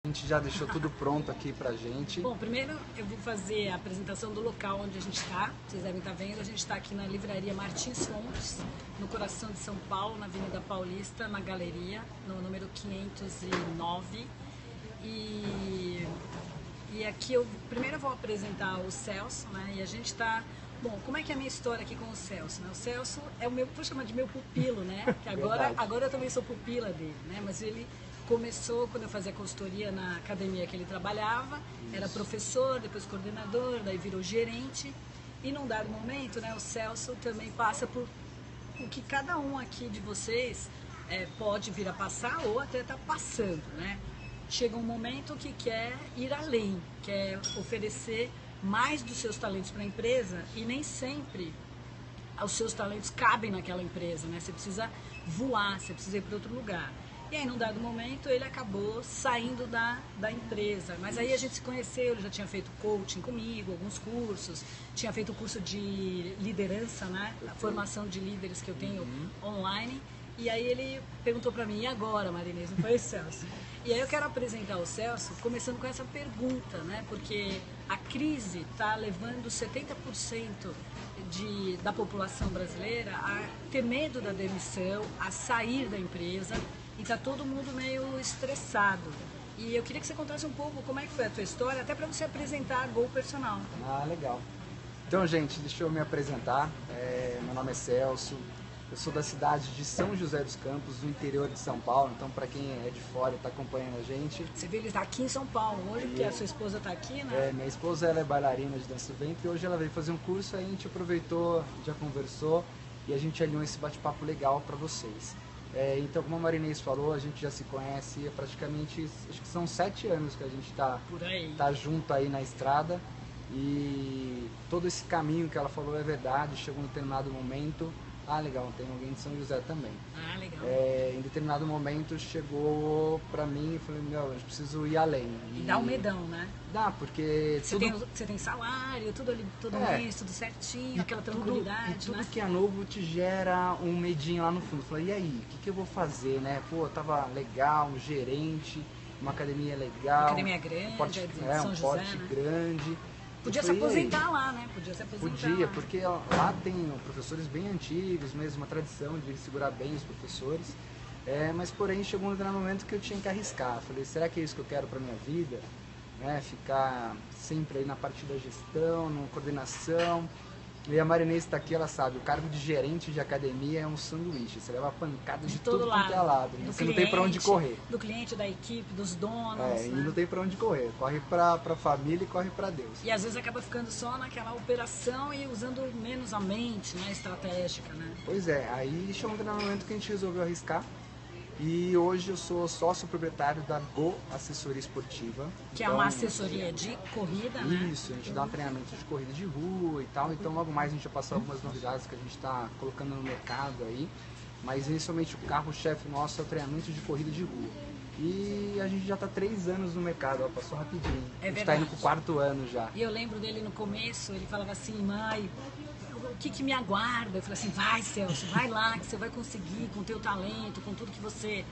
A gente já deixou tudo pronto aqui pra gente. Bom, primeiro eu vou fazer a apresentação do local onde a gente está. Vocês devem estar vendo, a gente está aqui na Livraria Martins Fontes, no coração de São Paulo, na Avenida Paulista, na Galeria, no número 509. E aqui primeiro eu vou apresentar o Celso, né? E a gente está... Bom, como é que é a minha história aqui com o Celso, né? O Celso é o meu, vou chamar de meu pupilo, né? Que agora eu também sou pupila dele, né? Mas ele começou quando eu fazia consultoria na academia que ele trabalhava, era professor, depois coordenador, daí virou gerente. E num dado momento, né, o Celso também passa por o que cada um aqui de vocês pode vir a passar ou até está passando, né? Chega um momento que quer ir além, quer oferecer mais dos seus talentos para a empresa e nem sempre os seus talentos cabem naquela empresa, né? Você precisa voar, você precisa ir para outro lugar. E aí, num dado momento, ele acabou saindo da empresa. Mas aí a gente se conheceu, ele já tinha feito coaching comigo, alguns cursos, tinha feito o curso de liderança, né? A formação de líderes que eu tenho online. E aí ele perguntou para mim, e agora, Marinês? Não foi, Celso? E aí eu quero apresentar o Celso começando com essa pergunta, né? Porque a crise está levando 70% da população brasileira a ter medo da demissão, a sair da empresa. E tá todo mundo meio estressado. E eu queria que você contasse um pouco como é que foi a tua história, até para você apresentar a Gol Personal. Ah, legal. Então, gente, deixa eu me apresentar. Meu nome é Celso. Eu sou da cidade de São José dos Campos, do interior de São Paulo. Então, para quem é de fora e está acompanhando a gente... Você vê, ele está aqui em São Paulo hoje, porque a sua esposa está aqui, né? Minha esposa ela é bailarina de dança do ventre e hoje ela veio fazer um curso, aí a gente aproveitou, já conversou e a gente alinhou esse bate-papo legal para vocês. Então, como a Marinês falou, a gente já se conhece há praticamente, acho que são 7 anos que a gente tá junto aí na estrada. E todo esse caminho que ela falou é verdade, chegou um determinado momento, legal, tem alguém de São José também. Legal. Em determinado momento chegou pra mim e falei, meu, eu preciso ir além. E dá um medão, né? Dá, porque... Você tem salário, tudo ali, todo mês, tudo certinho, aquela tranquilidade, tudo né? que é novo te gera um medinho lá no fundo. Falei, e aí, o que eu vou fazer, né? Pô, tava legal, um gerente, uma academia legal. Uma academia grande, um porte, São um José, porte né? grande. Podia se aposentar lá, né? Podia se aposentar. Podia, porque lá tem professores bem antigos mesmo, uma tradição de segurar bem os professores. Mas porém chegou um momento que eu tinha que arriscar. Falei, será que é isso que eu quero para minha vida? Né? Ficar sempre aí na parte da gestão, na coordenação. E a Marinês está aqui, ela sabe, o cargo de gerente de academia é um sanduíche, você leva pancada de tudo quanto é lado, você não tem para onde correr. Do cliente, da equipe, dos donos, e não tem para onde correr, corre para a família e corre para Deus. E às vezes acaba ficando só naquela operação e usando menos a mente, né, estratégica, né? Pois é, aí chegou um momento que a gente resolveu arriscar. E hoje eu sou sócio proprietário da Go Assessoria Esportiva. Que é uma assessoria de corrida, né? Isso, a gente dá um treinamento de corrida de rua e tal. Então logo mais a gente já passou algumas novidades que a gente está colocando no mercado aí. Mas inicialmente o carro-chefe nosso é o treinamento de corrida de rua. E a gente já está 3 anos no mercado, passou rapidinho. A gente está indo pro 4º ano já. E eu lembro dele no começo, ele falava assim, mãe, o que me aguarda? Eu falei assim, vai Celso, vai lá que você vai conseguir com o teu talento, com tudo que você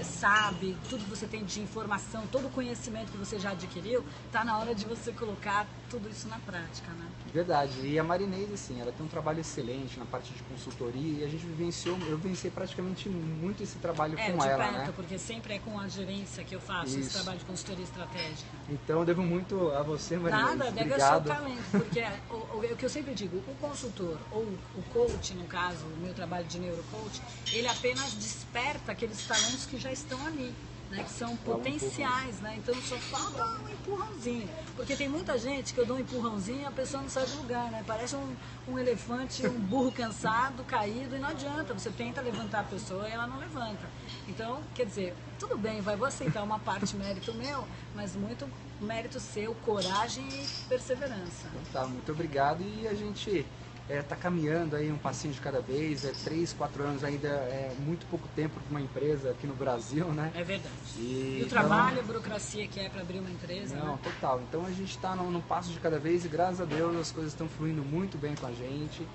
sabe, tudo que você tem de informação, todo o conhecimento que você já adquiriu, tá na hora de você colocar tudo isso na prática, né? Verdade, e a Marinês, assim, ela tem um trabalho excelente na parte de consultoria e a gente eu vivenciei praticamente muito esse trabalho com ela, perto, né? Porque sempre é com a gerência que eu faço esse trabalho de consultoria estratégica. Então eu devo muito a você, Marinês. Nada, deve ao seu talento, porque o que eu sempre digo, o consultor ou o coach, no caso, o meu trabalho de neurocoach, ele apenas desperta aqueles talentos que já estão ali, né, que são potenciais, né? Então só falta um empurrãozinho, porque tem muita gente que eu dou um empurrãozinho e a pessoa não sai do lugar, né? Parece um elefante, um burro cansado, caído, e não adianta, você tenta levantar a pessoa e ela não levanta. Então, quer dizer, tudo bem, vou aceitar uma parte mérito meu, mas muito mérito seu, coragem e perseverança. Tá, muito obrigado, e a gente está caminhando aí um passinho de cada vez, 3, 4 anos ainda é muito pouco tempo para uma empresa aqui no Brasil, né? É verdade. E o trabalho, a burocracia que é para abrir uma empresa, Não, né? Total. Então a gente está num passo de cada vez e graças a Deus as coisas estão fluindo muito bem com a gente.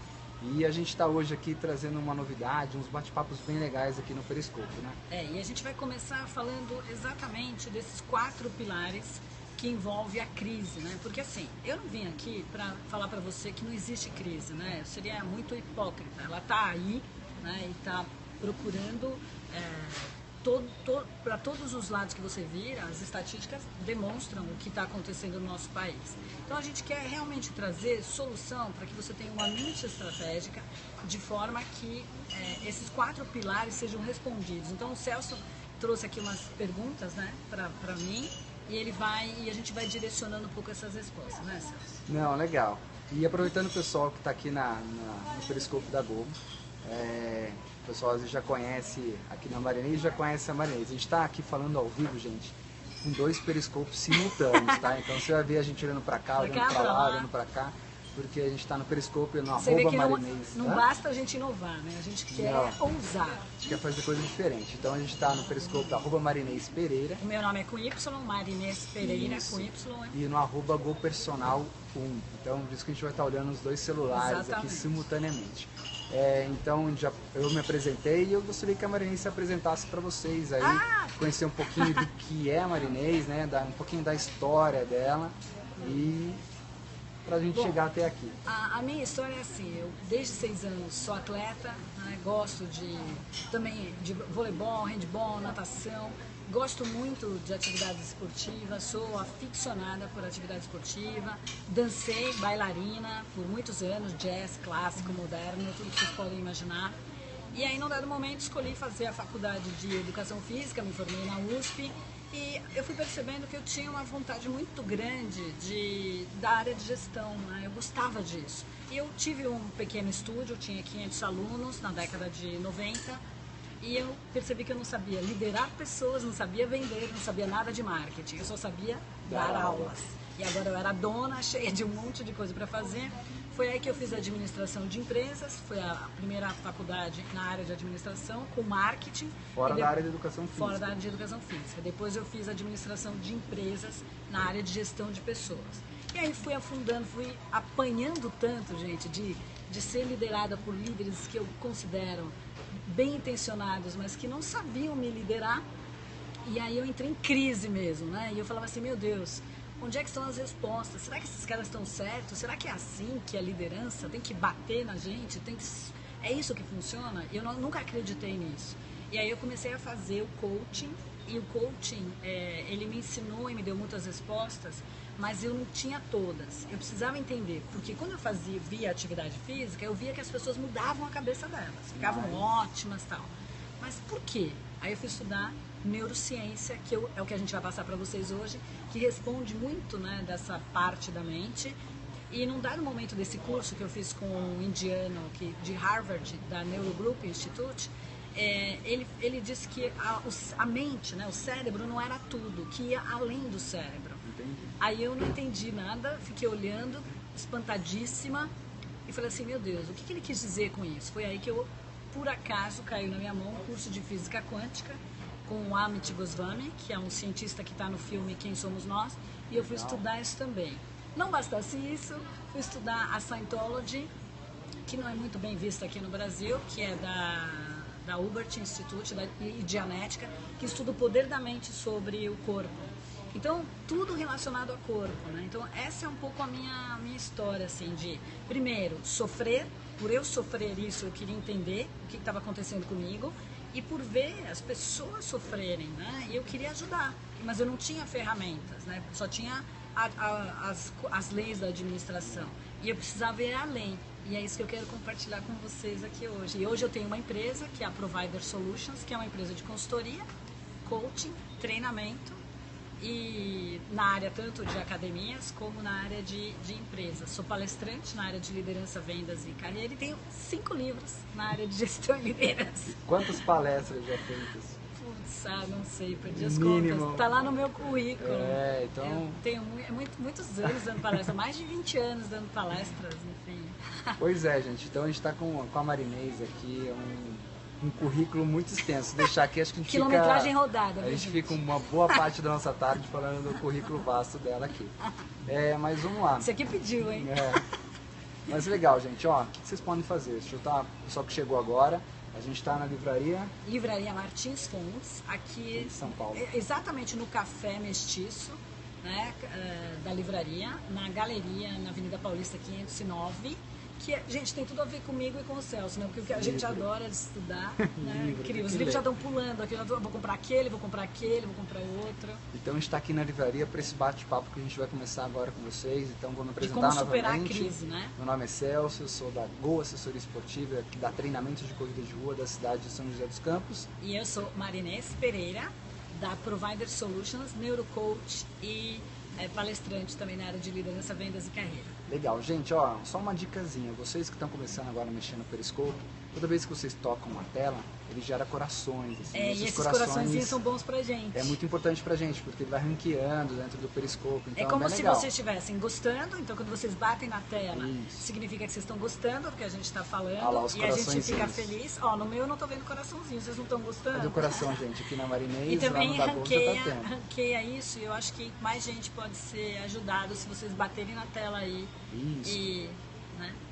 E a gente está hoje aqui trazendo uma novidade, uns bate-papos bem legais aqui no Periscope, né? E a gente vai começar falando exatamente desses 4 pilares que envolve a crise, né? Porque assim, eu não vim aqui para falar para você que não existe crise, né? Eu seria muito hipócrita. Ela está aí, né? E está procurando para todos os lados que você vira, as estatísticas demonstram o que está acontecendo no nosso país. Então a gente quer realmente trazer solução para que você tenha uma mente estratégica de forma que esses 4 pilares sejam respondidos. Então o Celso trouxe aqui umas perguntas, né, para mim, e a gente vai direcionando um pouco essas respostas, né, Celso? Não, legal. E aproveitando o pessoal que está aqui no Periscope da Globo, o pessoal às vezes já conhece aqui na Marinês, já conhece a Marinês. A gente está aqui falando ao vivo, gente, com 2 periscopos simultâneos, tá? Então você vai ver a gente olhando para cá, olhando para lá, olhando para cá, porque a gente está no Periscope, no @Marinês. Não basta a gente inovar, né? A gente quer ousar. A gente quer fazer coisa diferente. Então a gente está no Periscope @Marinês Pereira. O meu nome é com Y, Marinês Pereira, com Y. E no @GoPersonal1. Então por isso que a gente vai estar olhando os 2 celulares aqui simultaneamente. Então eu me apresentei e eu gostaria que a Marinês se apresentasse para vocês aí, conhecer um pouquinho do que é a Marinês, né? Um pouquinho da história dela e pra gente chegar até aqui. A minha história é assim, eu desde 6 anos sou atleta, né, gosto também de voleibol, handball, natação, gosto muito de atividades esportivas, sou aficionada por atividade esportiva, dancei bailarina por muitos anos, jazz, clássico, moderno, tudo que vocês podem imaginar. E aí, num dado momento, escolhi fazer a faculdade de Educação Física, me formei na USP, e eu fui percebendo que eu tinha uma vontade muito grande da área de gestão, né? Eu gostava disso. E eu tive um pequeno estúdio, eu tinha 500 alunos na década de 90, e eu percebi que eu não sabia liderar pessoas, não sabia vender, não sabia nada de marketing, eu só sabia dar aulas. E agora eu era dona, cheia de um monte de coisa para fazer. Foi aí que eu fiz administração de empresas, foi a primeira faculdade na área de administração, com marketing. Fora da área de educação física. Fora da área de educação física. Depois eu fiz administração de empresas na área de gestão de pessoas. E aí fui afundando, fui apanhando tanto, gente, de ser liderada por líderes que eu considero bem intencionados, mas que não sabiam me liderar. E aí eu entrei em crise mesmo, né? E eu falava assim, meu Deus, onde é que estão as respostas? Será que esses caras estão certos? Será que é assim que a liderança tem que bater na gente? É isso que funciona? Eu nunca acreditei nisso. E aí eu comecei a fazer o coaching, e o coaching, ele me ensinou e me deu muitas respostas, mas eu não tinha todas. Eu precisava entender, porque quando eu via atividade física, eu via que as pessoas mudavam a cabeça delas, ficavam ótimas e tal. Mas por quê? Aí eu fui estudar neurociência, que é o que a gente vai passar para vocês hoje, que responde muito, né, dessa parte da mente. E num dado momento desse curso que eu fiz com um indiano de Harvard, da Neurogroup Institute, ele disse que a mente, né, o cérebro não era tudo, que ia além do cérebro. Entendi. Aí eu não entendi nada, fiquei olhando, espantadíssima, e falei assim, meu Deus, o que ele quis dizer com isso? Foi aí que eu, por acaso, caiu na minha mão um curso de física quântica com o Amit Goswami, que é um cientista que está no filme Quem Somos Nós, e eu fui estudar isso também. Não bastasse isso, fui estudar a Scientology, que não é muito bem vista aqui no Brasil, que é da Hubert Institute e Dianética, que estuda o poder da mente sobre o corpo. Então, tudo relacionado ao corpo, né? Então, essa é um pouco a minha história, assim, de, primeiro, sofrer. Por eu sofrer isso, eu queria entender o que estava acontecendo comigo, e por ver as pessoas sofrerem, né? E eu queria ajudar, mas eu não tinha ferramentas, né? Só tinha as leis da administração, e eu precisava ir além. E é isso que eu quero compartilhar com vocês aqui hoje. E hoje eu tenho uma empresa, que é a Provider Solutions, que é uma empresa de consultoria, coaching, treinamento, e na área tanto de academias como na área de empresas. Sou palestrante na área de liderança, vendas e carreira, e tenho 5 livros na área de gestão e liderança. Quantas palestras já feitas? Putz, não sei, perdi as contas. Tá lá no meu currículo. Então... Eu tenho muitos anos dando palestra, mais de 20 anos dando palestras, enfim. Pois é, gente. Então a gente está com a Marinês aqui, um currículo muito extenso. Deixar aqui, acho que a gente quilometragem rodada. A gente fica uma boa parte da nossa tarde falando do currículo vasto dela aqui. Mas vamos lá. Você aqui pediu, hein? Mas legal, gente, ó, o que vocês podem fazer? Deixa eu estar, pessoal que chegou agora, a gente está na livraria... Livraria Martins Fontes, aqui em São Paulo. Exatamente no Café Mestiço, né, da livraria, na galeria, na Avenida Paulista 509, que, gente, tem tudo a ver comigo e com o Celso, né? Porque o que a gente adora de estudar, né? Incrível. Os livros já estão pulando aqui, eu vou comprar aquele, vou comprar aquele, vou comprar outro. Então a gente está aqui na livraria para esse bate-papo que a gente vai começar agora com vocês. Então vou me apresentar novamente. Como superar novamente. A crise, né? Meu nome é Celso, eu sou da Go Assessoria Esportiva, que dá treinamentos de corrida de rua da cidade de São José dos Campos. E eu sou Marinês Pereira, da Provider Solutions, neurocoach e palestrante também na área de liderança, vendas e carreira. Legal, gente, ó, só uma dicasinha, vocês que estão começando agora a mexer no Periscope, toda vez que vocês tocam uma tela, ele gera corações. Assim, e esses coraçõezinhos são bons pra gente. É muito importante pra gente, porque ele vai ranqueando dentro do Periscope. Então é como se legal. vocês estivessem gostando, então quando vocês batem na tela, significa que vocês estão gostando do que a gente está falando e a gente fica feliz. Ó, no meu eu não tô vendo coraçãozinho, vocês não estão gostando? É do coração, gente, aqui na Marinês, e também lá no ranqueia isso, e eu acho que mais gente pode ser ajudado se vocês baterem na tela aí. Isso.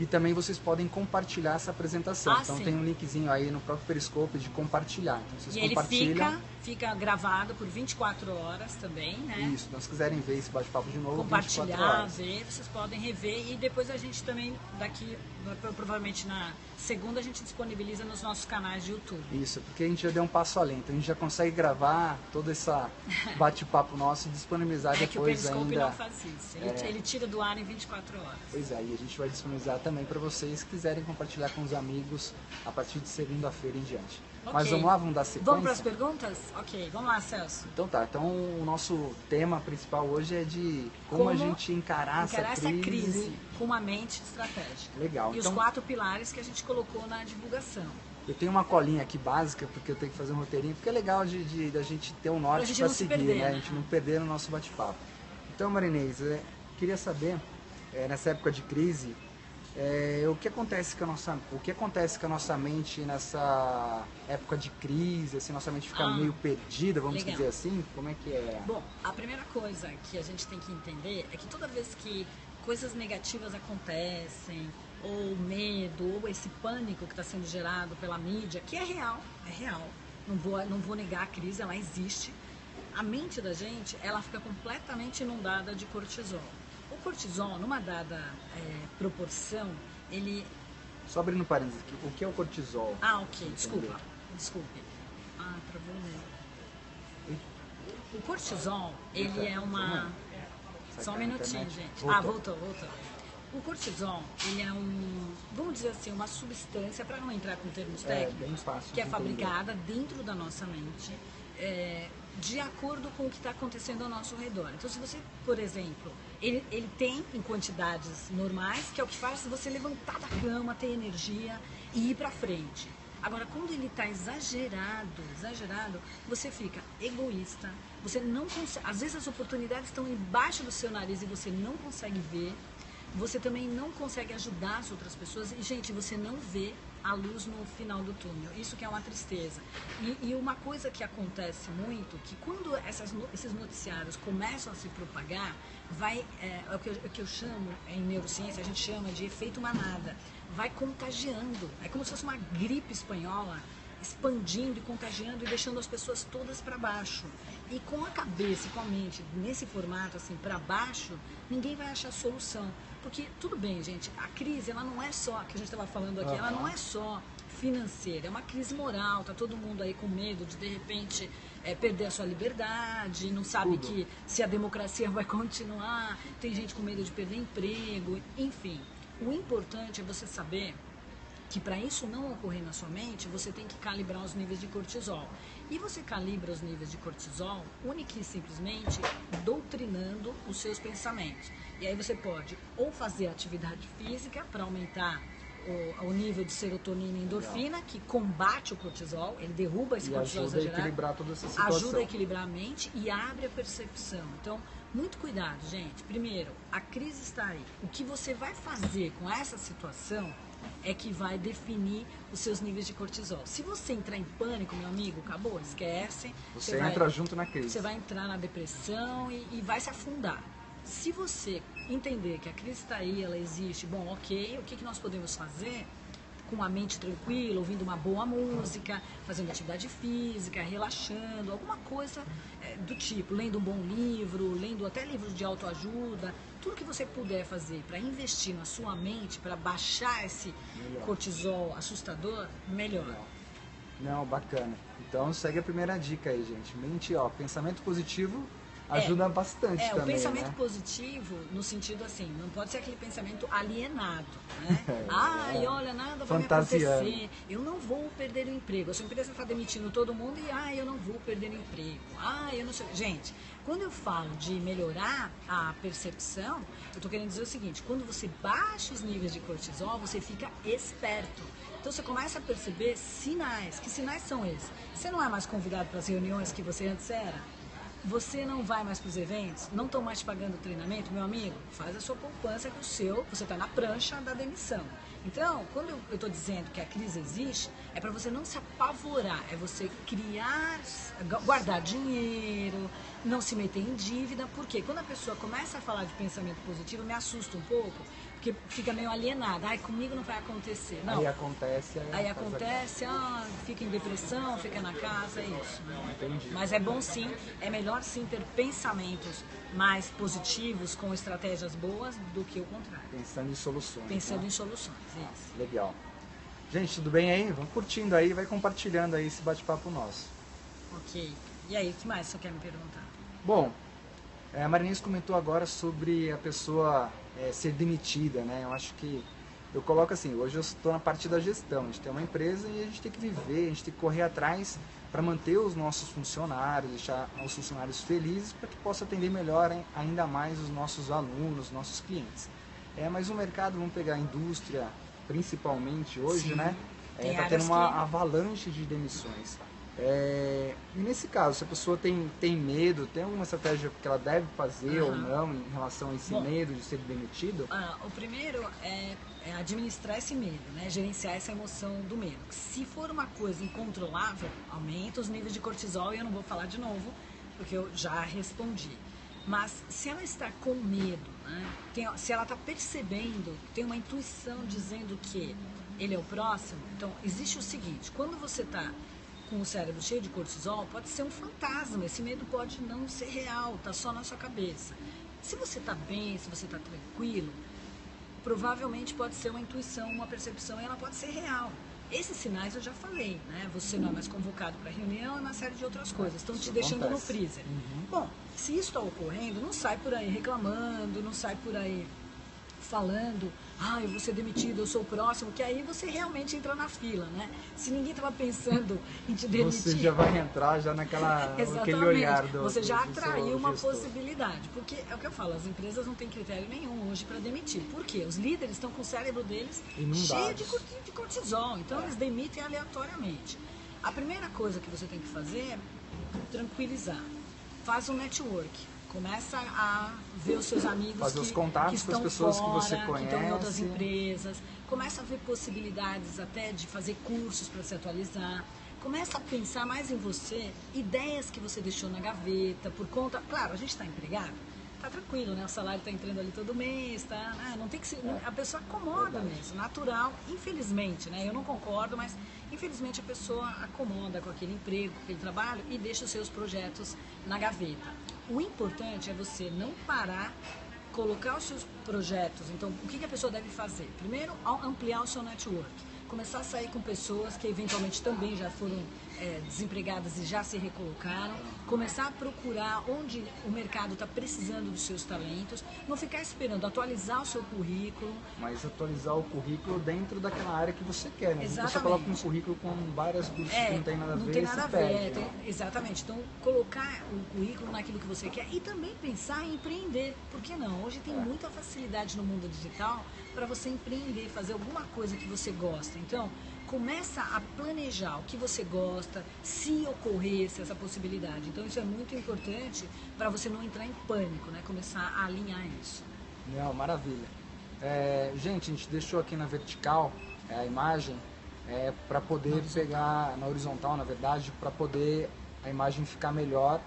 E também vocês podem compartilhar essa apresentação. Então sim. Tem um linkzinho aí no próprio Periscope de compartilhar. Então vocês compartilham. Ele fica gravado por 24 horas também, né? Isso, então se quiserem ver esse bate-papo de novo, compartilhar, 24 horas. ver, vocês podem rever e depois a gente também, daqui, provavelmente na segunda, a gente disponibiliza nos nossos canais de YouTube. Isso, porque a gente já deu um passo além, então a gente já consegue gravar todo esse bate-papo nosso e disponibilizar depois ainda. É que o Periscope ainda... não faz isso, ele tira do ar em 24 horas. Pois é, e a gente vai disponibilizar também para vocês que quiserem compartilhar com os amigos a partir de segunda-feira em diante. Okay. Mas vamos lá, vamos dar sequência? Vamos para as perguntas? Ok, vamos lá, Celso. Então tá, então o nosso tema principal hoje é de como a gente encarar essa crise com uma mente estratégica. Legal. E então, os 4 pilares que a gente colocou na divulgação. Eu tenho uma colinha aqui básica, porque eu tenho que fazer um roteirinho, porque é legal da gente ter um norte para seguir, né? A gente não perder no nosso bate-papo. Então, Marinês, queria saber, nessa época de crise, o que acontece com a nossa mente nessa época de crise, assim, nossa mente fica meio perdida, vamos dizer assim? Como é que é? Bom, a primeira coisa que a gente tem que entender é que toda vez que coisas negativas acontecem, ou medo, ou esse pânico que está sendo gerado pela mídia, que é real, não vou negar a crise, ela existe, a mente da gente, ela fica completamente inundada de cortisol. O cortisol, numa dada proporção, ele... Só abrindo parênteses aqui, o que é o cortisol? Ok, desculpe. Travou mesmo. O cortisol, ele é uma... Só um minutinho, gente. Voltou. O cortisol, ele é vamos dizer assim, uma substância, para não entrar com termos técnicos, que é fabricada dentro da nossa mente, de acordo com o que está acontecendo ao nosso redor. Então, se você, por exemplo, ele tem em quantidades normais, que é o que faz você levantar da cama, ter energia e ir para frente. Agora, quando ele está exagerado, você fica egoísta, você não consegue, às vezes as oportunidades estão embaixo do seu nariz e você não consegue ver, você também não consegue ajudar as outras pessoas e, gente, você não vê a luz no final do túnel. Isso que é uma tristeza. E uma coisa que acontece muito, que quando esses noticiários começam a se propagar, é o que eu chamo, em neurociência, a gente chama de efeito manada. Vai contagiando. É como se fosse uma gripe espanhola, expandindo e contagiando e deixando as pessoas todas para baixo. E com a cabeça e com a mente nesse formato, assim, para baixo, ninguém vai achar solução. Porque, tudo bem, gente, a crise, ela não é só, que a gente estava falando aqui, ela não é só financeira, é uma crise moral, tá todo mundo aí com medo de repente, perder a sua liberdade, não sabe que se a democracia vai continuar, tem gente com medo de perder emprego, enfim. O importante é você saber que para isso não ocorrer na sua mente, você tem que calibrar os níveis de cortisol. E você calibra os níveis de cortisol única e simplesmente doutrinando os seus pensamentos. E aí você pode ou fazer atividade física para aumentar o nível de serotonina e endorfina, que combate o cortisol, ele derruba esse cortisol exagerado, ajuda a equilibrar toda essa situação. Ajuda a equilibrar a mente e abre a percepção. Então, muito cuidado, gente. Primeiro, a crise está aí. O que você vai fazer com essa situação é que vai definir os seus níveis de cortisol. Se você entrar em pânico, meu amigo, acabou, esquece. Você entra junto na crise. Você vai entrar na depressão e vai se afundar. Se você entender que a crise está aí, ela existe, bom, ok, o que nós podemos fazer com a mente tranquila, ouvindo uma boa música, fazendo atividade física, relaxando, alguma coisa do tipo, lendo um bom livro, lendo até livros de autoajuda, tudo que você puder fazer para investir na sua mente, para baixar esse cortisol assustador, melhor. Não, bacana. Então segue a primeira dica aí, gente. Mente, pensamento positivo ajuda bastante também, o pensamento né? positivo, no sentido assim, não pode ser aquele pensamento alienado, né? Ai, olha, nada vai me acontecer, eu não vou perder o emprego. A sua empresa está demitindo todo mundo e, eu não vou perder o emprego. Eu não sei. Gente, quando eu falo de melhorar a percepção, eu estou querendo dizer o seguinte, quando você baixa os níveis de cortisol, você fica esperto. Então você começa a perceber sinais. Que sinais são esses? Você não é mais convidado para as reuniões que você antes era? Você não vai mais para os eventos? Não estão mais te pagando treinamento? Meu amigo, faz a sua poupança que você está na prancha da demissão. Então, quando eu estou dizendo que a crise existe, é para você não se apavorar, é você guardar dinheiro, não se meter em dívida, porque quando a pessoa começa a falar de pensamento positivo, me assusta um pouco, porque fica meio alienada, comigo não vai acontecer. Não. Aí acontece, fica em depressão, fica na casa, é isso. Entendi. Mas é bom sim, é melhor sim ter pensamentos mais positivos, com estratégias boas, do que o contrário. Pensando em soluções. Pensando em soluções, isso. Legal. Gente, tudo bem aí? Vamos curtindo aí, vai compartilhando aí esse bate-papo nosso. Ok. E aí, o que mais você quer me perguntar? Bom, a Marinês comentou agora sobre a pessoa ser demitida, né? Eu acho que, eu coloco assim, hoje eu estou na parte da gestão, a gente tem uma empresa e a gente tem que viver, a gente tem que correr atrás para manter os nossos funcionários, deixar os funcionários felizes para que possa atender melhor ainda mais os nossos alunos, os nossos clientes. Mas o mercado, vamos pegar a indústria, principalmente hoje, Sim, né? Está tendo uma avalanche de demissões. E nesse caso, se a pessoa tem medo, tem alguma estratégia que ela deve fazer ou não em relação a esse medo de ser demitido? O primeiro é administrar esse medo, né? Gerenciar essa emoção do medo. Se for uma coisa incontrolável, aumenta os níveis de cortisol e eu não vou falar de novo, porque eu já respondi. Mas se ela está com medo, né? Se ela está percebendo, tem uma intuição dizendo que ele é o próximo, então existe o seguinte, quando você está com o cérebro cheio de cortisol, pode ser um fantasma, esse medo pode não ser real, está só na sua cabeça. Se você está bem, se você está tranquilo, provavelmente pode ser uma intuição, uma percepção, e ela pode ser real. Esses sinais eu já falei, né? Você não é mais convocado para reunião e uma série de outras coisas, estão te deixando no freezer. Bom, se isso está ocorrendo, não sai por aí reclamando, não sai por aí falando, eu vou ser demitido, eu sou o próximo, que aí você realmente entra na fila, né? Se ninguém estava pensando em te demitir... Você já vai entrar já naquele olhar do você já atraiu uma possibilidade, porque é o que eu falo, as empresas não têm critério nenhum hoje para demitir. Por quê? Os líderes estão com o cérebro deles cheio de cortisol, então eles demitem aleatoriamente. A primeira coisa que você tem que fazer é tranquilizar. Faz um network. Começa a ver os seus amigos os contatos que estão com as pessoas fora, que você conhece, que estão em outras empresas. Começa a ver possibilidades até de fazer cursos para se atualizar. Começa a pensar mais em você, ideias que você deixou na gaveta, por conta... Claro, a gente está empregado, tá tranquilo, né? O salário está entrando ali todo mês, tá? Não tem que ser... A pessoa acomoda mesmo, natural, infelizmente, né? Eu não concordo, mas infelizmente a pessoa acomoda com aquele emprego, com aquele trabalho e deixa os seus projetos na gaveta. O importante é você não parar, colocar os seus projetos. Então, o que a pessoa deve fazer? Primeiro, ampliar o seu network. Começar a sair com pessoas que eventualmente também já foram desempregadas e já se recolocaram. Começar a procurar onde o mercado está precisando dos seus talentos. Não ficar esperando atualizar o seu currículo. Mas atualizar o currículo dentro daquela área que você quer, né? Exatamente. Você coloca um currículo com vários cursos que não tem nada a ver, não tem nada a ver, perde, exatamente. Então, colocar o currículo naquilo que você quer e também pensar em empreender. Por que não? Hoje tem muita facilidade no mundo digital para você empreender, fazer alguma coisa que você gosta. Então, começa a planejar o que você gosta, se ocorresse essa possibilidade. Então, isso é muito importante para você não entrar em pânico, né? Começar a alinhar isso. Não, maravilha. Gente, a gente deixou aqui na vertical a imagem para poder pegar na horizontal, na verdade, para poder a imagem ficar melhor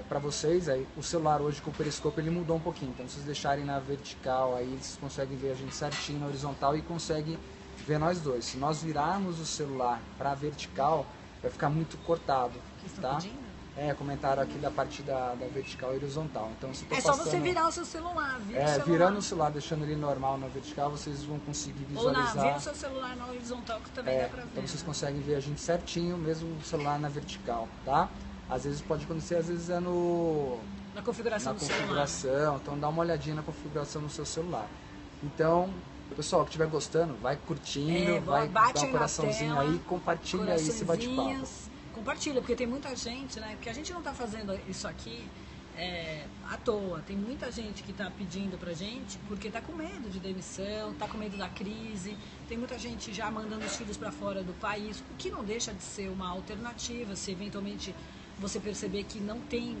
para vocês, aí, o celular hoje com o periscópio ele mudou um pouquinho, então se vocês deixarem na vertical, aí vocês conseguem ver a gente certinho na horizontal e conseguem ver nós dois. Se nós virarmos o celular para vertical, vai ficar muito cortado, tá? Comentaram aqui da parte da vertical e horizontal. Então, se só você virar o seu celular, virando o celular, deixando ele normal na vertical, vocês vão conseguir visualizar. Ou vira o seu celular na horizontal, que também dá pra ver. Então vocês conseguem ver a gente certinho, mesmo o celular na vertical, tá? Às vezes pode acontecer, às vezes é na configuração do celular. Então dá uma olhadinha na configuração do seu celular. Então, pessoal que estiver gostando, vai curtindo, vai dar um coraçãozinho aí, compartilha aí esse bate-papo. Compartilha, porque tem muita gente, né? Porque a gente não está fazendo isso aqui à toa. Tem muita gente que está pedindo pra gente porque está com medo de demissão, está com medo da crise. Tem muita gente já mandando os filhos para fora do país, o que não deixa de ser uma alternativa. Se eventualmente você perceber que não tem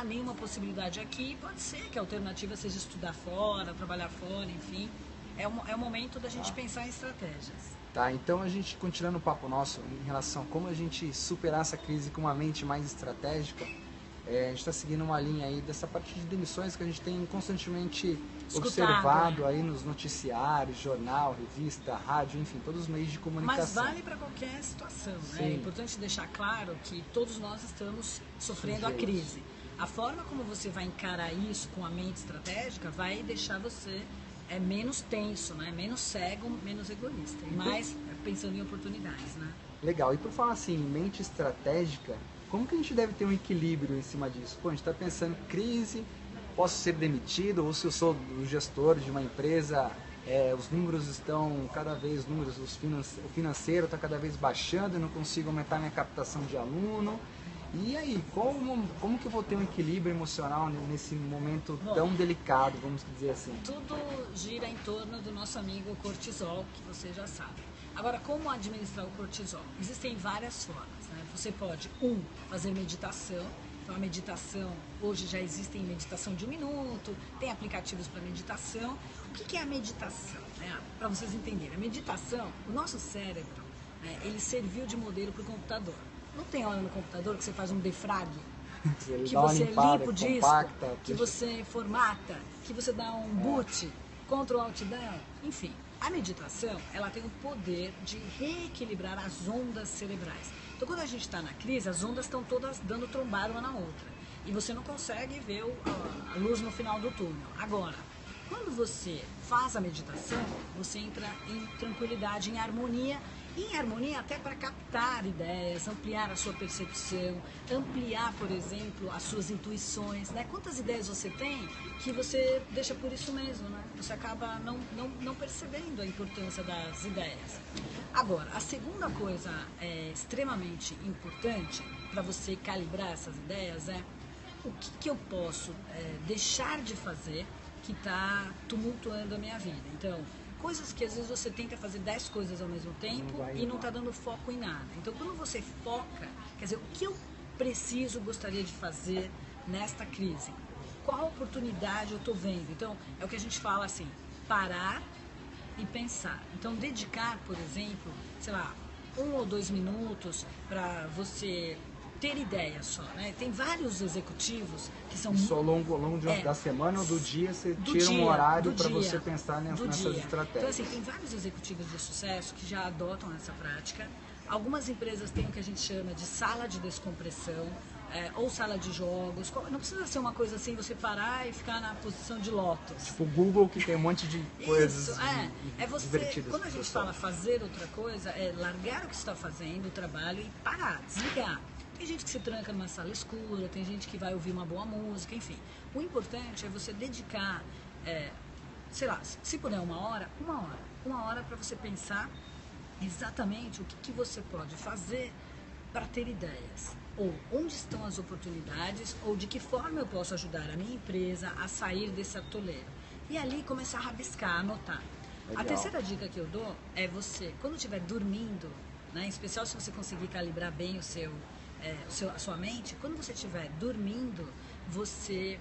nenhuma possibilidade aqui, pode ser que a alternativa seja estudar fora, trabalhar fora, enfim. É o momento da gente pensar em estratégias. Tá, então a gente, continuando o papo nosso em relação a como a gente superar essa crise com uma mente mais estratégica, a gente está seguindo uma linha aí dessa parte de demissões que a gente tem constantemente observado aí nos noticiários, jornal, revista, rádio, enfim, todos os meios de comunicação. Mas vale para qualquer situação, né? É importante deixar claro que todos nós estamos sofrendo a crise. A forma como você vai encarar isso com a mente estratégica vai deixar você menos tenso, né? Menos cego, menos egoísta, e mais pensando em oportunidades, né? Legal. E por falar assim, mente estratégica, como que a gente deve ter um equilíbrio em cima disso? Pô, a gente está pensando em crise, posso ser demitido, ou se eu sou o gestor de uma empresa, os números estão cada vez, o financeiro está cada vez baixando, eu não consigo aumentar minha captação de aluno. E aí, como que eu vou ter um equilíbrio emocional nesse momento tão delicado, vamos dizer assim? Tudo gira em torno do nosso amigo cortisol, que você já sabe. Agora, como administrar o cortisol? Existem várias formas, né? Você pode, fazer meditação. Então, a meditação, hoje já existe meditação de 1 minuto, tem aplicativos para meditação. O que é a meditação? Para vocês entenderem, a meditação, o nosso cérebro, ele serviu de modelo para o computador. Não tem hora no computador que você faz um defrag, que você limpa o disco, que você formata, que você dá um boot, Ctrl Alt Down, enfim. A meditação, ela tem o poder de reequilibrar as ondas cerebrais. Então, quando a gente está na crise, as ondas estão todas dando trombada uma na outra. E você não consegue ver a luz no final do túnel. Agora, quando você faz a meditação, você entra em tranquilidade, em harmonia até para captar ideias, ampliar a sua percepção, ampliar, por exemplo, as suas intuições, né? Quantas ideias você tem que você deixa por isso mesmo, né? Você acaba não percebendo a importância das ideias. Agora, a segunda coisa extremamente importante para você calibrar essas ideias é o que eu posso deixar de fazer que está tumultuando a minha vida. Então, coisas que às vezes você tenta fazer 10 coisas ao mesmo tempo e não está dando foco em nada. Então, quando você foca, quer dizer, o que eu gostaria de fazer nesta crise? Qual oportunidade eu estou vendo? Então, é o que a gente fala assim, parar e pensar. Então, dedicar, por exemplo, sei lá, 1 ou 2 minutos para você ter ideia só, né? Tem vários executivos que são... Isso ao longo da semana ou do dia, você tira um horário para você pensar nessas estratégias. Então, assim, tem vários executivos de sucesso que já adotam essa prática. Algumas empresas têm o que a gente chama de sala de descompressão, ou sala de jogos. Não precisa ser uma coisa assim, você parar e ficar na posição de lótus. Tipo o Google, que tem um monte de coisas divertidas. Quando a gente fala fazer outra coisa, é largar o que você está fazendo, o trabalho, e parar, desligar. Tem gente que se tranca numa sala escura, tem gente que vai ouvir uma boa música, enfim. O importante é você dedicar, sei lá, se puder uma hora para você pensar exatamente o que você pode fazer para ter ideias. Ou onde estão as oportunidades, ou de que forma eu posso ajudar a minha empresa a sair desse atoleiro. E ali começar a rabiscar, a anotar. Legal. A terceira dica que eu dou é você, quando estiver dormindo, né, em especial se você conseguir calibrar bem a sua mente, quando você estiver dormindo, você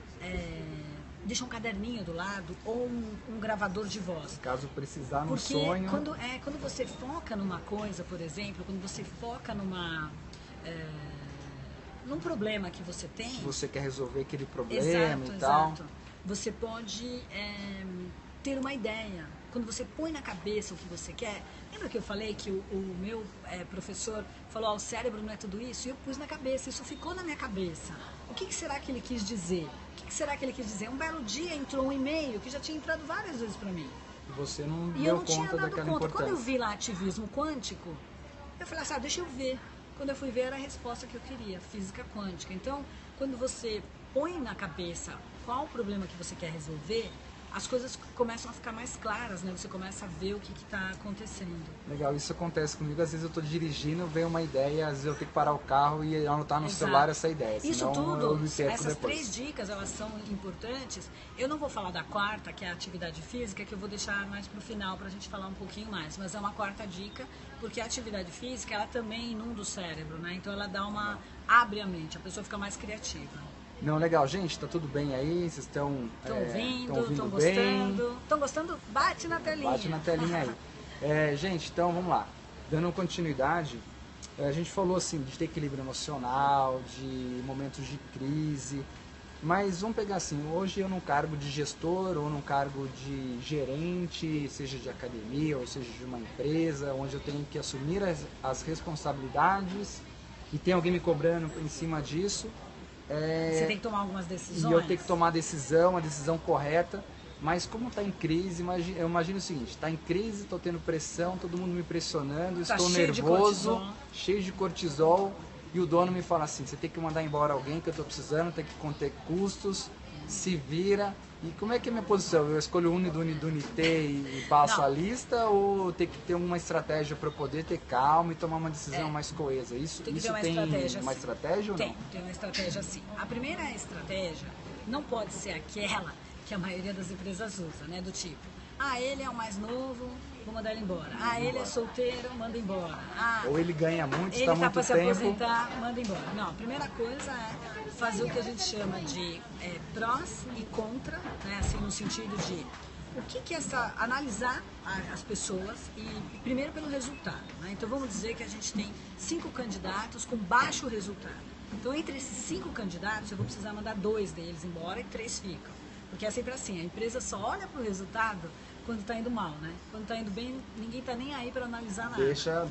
deixa um caderninho do lado ou um gravador de voz. Caso precisar no Porque sonho... quando você num problema que você tem... Se você quer resolver aquele problema Exato, e tal. exato. Você pode ter uma ideia. Quando você põe na cabeça o que você quer... Lembra que eu falei que o meu professor falou, o cérebro não é tudo isso? E eu pus na cabeça, isso ficou na minha cabeça. O que será que ele quis dizer? O que será que ele quis dizer? Um belo dia entrou um e-mail que já tinha entrado várias vezes para mim. E você não E deu eu não tinha conta dado daquela conta. importância. Quando eu vi lá ativismo quântico, eu falei assim, deixa eu ver. Quando eu fui ver, era a resposta que eu queria, física quântica. Então, quando você põe na cabeça qual o problema que você quer resolver, as coisas começam a ficar mais claras, né? Você começa a ver o que está acontecendo. Legal, isso acontece comigo. Às vezes eu estou dirigindo, vem uma ideia, às vezes eu tenho que parar o carro e anotar no celular essa ideia. Isso tudo, essas 3 dicas, elas são importantes. Eu não vou falar da quarta, que é a atividade física, que eu vou deixar mais para o final para a gente falar um pouquinho mais. Mas é uma quarta dica, porque a atividade física, ela também inunda o cérebro, né? Então ela abre a mente, a pessoa fica mais criativa. Não, legal. Gente, tá tudo bem aí? Vocês estão ouvindo, estão bem? gostando? Estão gostando? Bate na telinha. Bate na telinha aí. Gente, então vamos lá. Dando continuidade, a gente falou assim de ter equilíbrio emocional, de momentos de crise, mas vamos pegar assim, hoje eu num cargo de gestor ou num cargo de gerente, seja de academia ou seja de uma empresa, onde eu tenho que assumir as responsabilidades e tem alguém me cobrando em cima disso. Você tem que tomar algumas decisões. E eu tenho que tomar a decisão correta. Mas como está em crise, eu imagino o seguinte, está em crise, estou tendo pressão, todo mundo me pressionando, estou nervoso, cheio de cortisol, e o dono me fala assim, você tem que mandar embora alguém que eu estou precisando, tem que conter custos, se vira. E como é que é a minha posição? Eu escolho Unidunité e passo a lista, ou tem que ter uma estratégia para poder ter calma e tomar uma decisão mais coesa? Isso tem uma estratégia ou não? Tem uma estratégia sim. A primeira estratégia não pode ser aquela que a maioria das empresas usa, né? Do tipo, ele é o mais novo, vou mandar ele embora. Ele é solteiro, manda embora. Ou ele ganha muito, está muito tempo. Ele está para se aposentar, manda embora. Não, a primeira coisa é fazer o que a gente chama de prós e contra, né? Assim, no sentido de o que é analisar as pessoas e primeiro pelo resultado, né? Então vamos dizer que a gente tem 5 candidatos com baixo resultado. Então entre esses 5 candidatos eu vou precisar mandar 2 deles embora e 3 ficam. Porque é sempre assim, a empresa só olha para o resultado quando está indo mal, né? Quando está indo bem, ninguém está nem aí para analisar nada. Deixa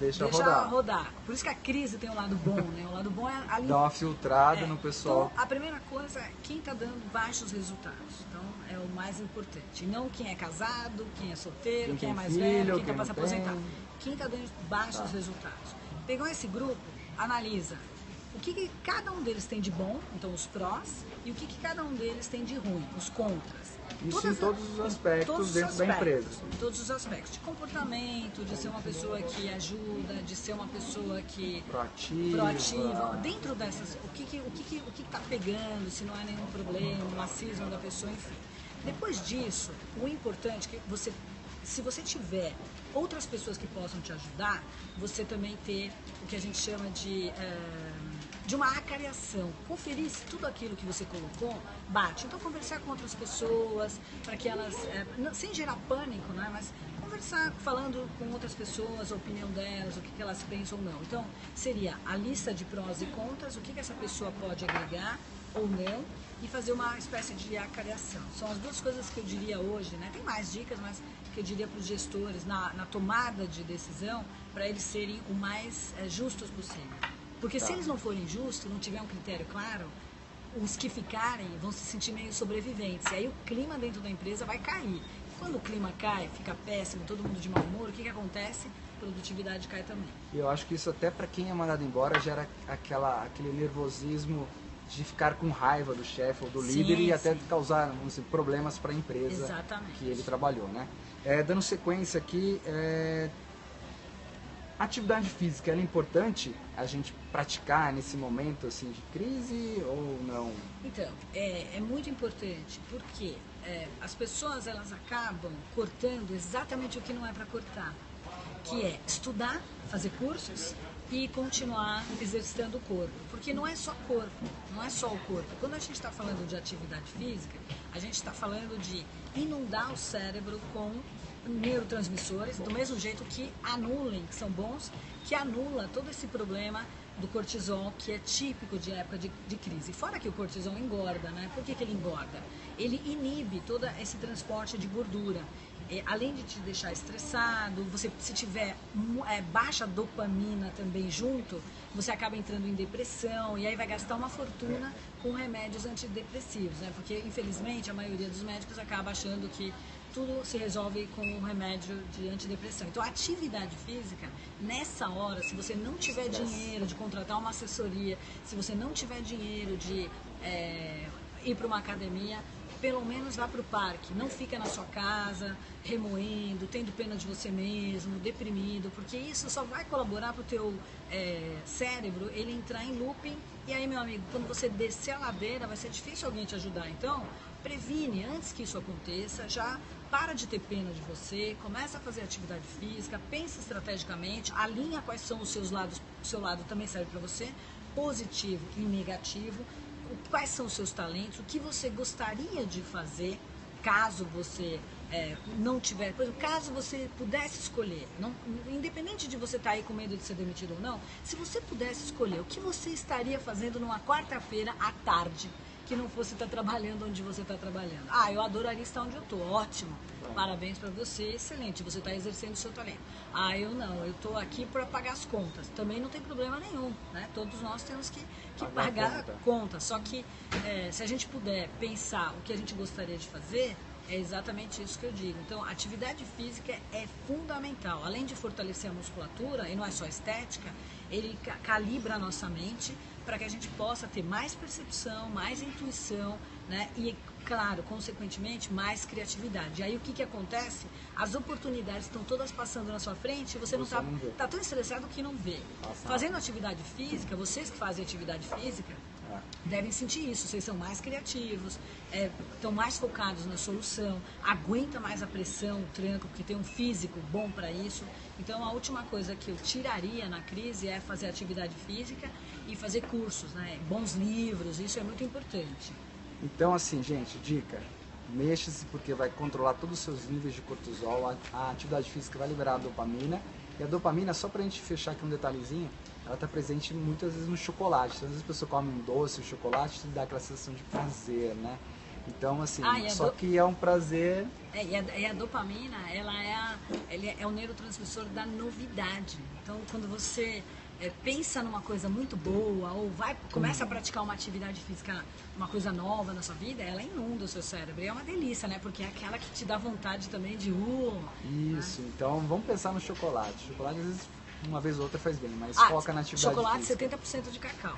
rodar. Por isso que a crise tem um lado bom, né? O lado bom é ali... Dá uma filtrada no pessoal. Então, a primeira coisa é quem está dando baixos resultados. Então, é o mais importante. E não quem é casado, quem é solteiro, quem é mais velho, quem está para se aposentar. Quem está dando baixos resultados. Pegou esse grupo, analisa o que cada um deles tem de bom, então os prós, e o que cada um deles tem de ruim, os contras. Isso em todos os aspectos dentro da empresa. Em todos os aspectos. De comportamento, de ser uma pessoa que ajuda, de ser uma pessoa que... Proativa. Dentro dessas, o que está pegando, se não há nenhum problema, o racismo da pessoa, enfim. Depois disso, o importante é que se você tiver outras pessoas que possam te ajudar, você também ter o que a gente chama de uma acariação, conferir se tudo aquilo que você colocou bate. Então conversar com outras pessoas, para que elas, sem gerar pânico, né, mas conversar, falando com outras pessoas, a opinião delas, o que elas pensam ou não. Então seria a lista de prós e contras, o que essa pessoa pode agregar ou não, e fazer uma espécie de acariação. São as 2 coisas que eu diria hoje, né? Tem mais dicas, mas que eu diria para os gestores na tomada de decisão, para eles serem o mais justos possível. Porque se eles não forem justos, não tiver um critério claro, os que ficarem vão se sentir meio sobreviventes. E aí o clima dentro da empresa vai cair. Quando o clima cai, fica péssimo, todo mundo de mau humor, o que acontece? A produtividade cai também. E eu acho que isso até para quem é mandado embora gera aquele nervosismo de ficar com raiva do chefe ou do líder e até causar problemas para a empresa que ele trabalhou, né? Dando sequência aqui, atividade física, ela é importante a gente praticar nesse momento assim de crise ou não? Então, é muito importante porque as pessoas elas acabam cortando exatamente o que não é para cortar, que é estudar, fazer cursos e continuar exercitando o corpo, porque não é só corpo, não é só o corpo. Quando a gente está falando de atividade física, a gente está falando de inundar o cérebro com neurotransmissores, do mesmo jeito que anulem, que são bons, que anula todo esse problema do cortisol, que é típico de época de crise. Fora que o cortisol engorda, né? Por que ele engorda? Ele inibe todo esse transporte de gordura. Além de te deixar estressado, você, se tiver baixa dopamina também junto, você acaba entrando em depressão e aí vai gastar uma fortuna com remédios antidepressivos, né? Porque infelizmente a maioria dos médicos acaba achando que tudo se resolve com um remédio de antidepressão. Então, a atividade física, nessa hora, se você não tiver dinheiro de contratar uma assessoria, se você não tiver dinheiro de ir para uma academia, pelo menos vá para o parque. Não fica na sua casa, remoendo, tendo pena de você mesmo, deprimido, porque isso só vai colaborar para o teu cérebro ele entrar em looping. E aí, meu amigo, quando você descer a ladeira, vai ser difícil alguém te ajudar. Então, previne antes que isso aconteça, já para de ter pena de você, começa a fazer atividade física, pensa estrategicamente, alinha quais são os seus lados, o seu lado também serve para você, positivo e negativo, quais são os seus talentos, o que você gostaria de fazer, caso você não tiver, por exemplo, caso você pudesse escolher, independente de você estar aí com medo de ser demitido ou não, se você pudesse escolher o que você estaria fazendo numa quarta-feira à tarde, que não fosse estar trabalhando onde você está trabalhando. Ah, eu adoraria estar onde eu estou, ótimo, parabéns para você, excelente, você está exercendo o seu talento. Ah, eu não, eu estou aqui para pagar as contas, também não tem problema nenhum, né? Todos nós temos que pagar contas, só que se a gente puder pensar o que a gente gostaria de fazer, é exatamente isso que eu digo. Então, a atividade física é fundamental. Além de fortalecer a musculatura, e não é só estética, ele calibra a nossa mente para que a gente possa ter mais percepção, mais intuição, né? E, claro, consequentemente, mais criatividade. E aí o que acontece? As oportunidades estão todas passando na sua frente e você não está tão estressado que não vê. Fazendo atividade física, vocês que fazem atividade física, devem sentir isso, vocês são mais criativos, estão mais focados na solução, aguenta mais a pressão, o tranco, porque tem um físico bom para isso. Então a última coisa que eu tiraria na crise é fazer atividade física e fazer cursos, né? Bons livros, isso é muito importante. Então assim, gente, dica, mexa-se porque vai controlar todos os seus níveis de cortisol, a atividade física vai liberar a dopamina, e a dopamina, só pra gente fechar aqui um detalhezinho, ela está presente muitas vezes no chocolate. Então, às vezes a pessoa come um doce, um chocolate, te dá aquela sensação de prazer, né? Então, assim, só que é um prazer... E a dopamina, ela é o neurotransmissor da novidade. Então, quando você pensa numa coisa muito boa, ou começa a praticar uma atividade física, uma coisa nova na sua vida, ela inunda o seu cérebro. E é uma delícia, né? Porque é aquela que te dá vontade também de... Isso, né? Então vamos pensar no chocolate. O chocolate, às vezes, uma vez ou outra faz bem, mas foca na atividade física. Chocolate 70% de cacau.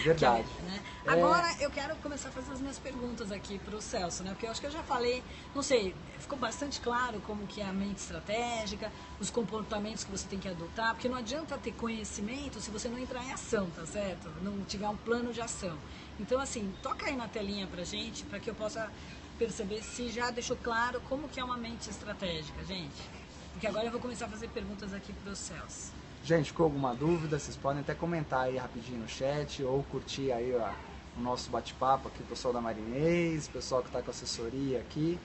Verdade. Né? Agora eu quero começar a fazer as minhas perguntas aqui para o Celso, né? Porque eu acho que eu já falei, não sei, ficou bastante claro como que é a mente estratégica, os comportamentos que você tem que adotar, porque não adianta ter conhecimento se você não entrar em ação, tá certo? Não tiver um plano de ação. Então, assim, toca aí na telinha pra gente, para que eu possa perceber se já deixou claro como que é uma mente estratégica, gente. Porque agora eu vou começar a fazer perguntas aqui para o Celso. Gente, ficou alguma dúvida? Vocês podem até comentar aí rapidinho no chat ou curtir aí o nosso bate-papo aqui, o pessoal da Marinês, o pessoal que está com assessoria aqui.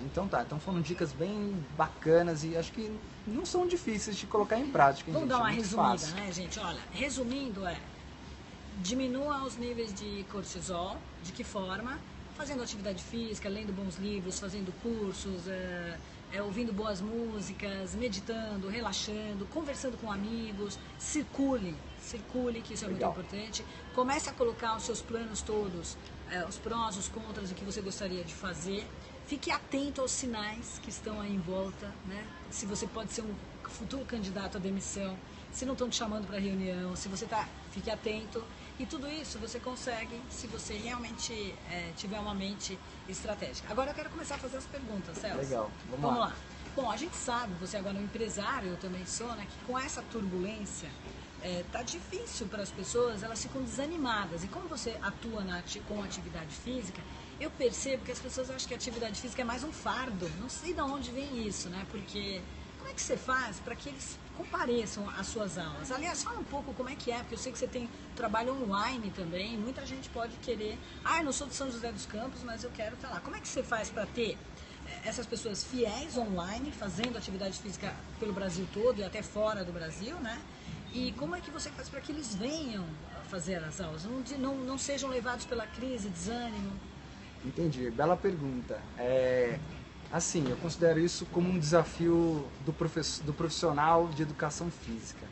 Então foram dicas bem bacanas e acho que não são difíceis de colocar em prática. Vamos dar uma resumida, né, gente? Olha, resumindo diminua os níveis de cortisol. De que forma? Fazendo atividade física, lendo bons livros, fazendo cursos, ouvindo boas músicas, meditando, relaxando, conversando com amigos, circule, que isso é muito importante. Comece a colocar os seus planos todos, os prós, os contras, o que você gostaria de fazer. Fique atento aos sinais que estão aí em volta, né? Se você pode ser um futuro candidato à demissão, se não estão te chamando para reunião, se você fique atento. E tudo isso você consegue se você realmente tiver uma mente estratégica. Agora eu quero começar a fazer as perguntas, Celso. Legal, vamos lá. Bom, a gente sabe, você agora é um empresário, eu também sou, né, que com essa turbulência tá difícil para as pessoas, elas ficam desanimadas. E como você atua com atividade física, eu percebo que as pessoas acham que a atividade física é mais um fardo. Não sei de onde vem isso, né? Porque como é que você faz para que eles compareçam às suas aulas? Aliás, fala um pouco como é que é, porque eu sei que você tem trabalho online também, muita gente pode querer, eu não sou de São José dos Campos, mas eu quero estar lá. Como é que você faz para ter essas pessoas fiéis online, fazendo atividade física pelo Brasil todo e até fora do Brasil, né? E como é que você faz para que eles venham fazer as aulas, não sejam levados pela crise, desânimo? Entendi, bela pergunta. Assim, eu considero isso como um desafio do profissional de educação física.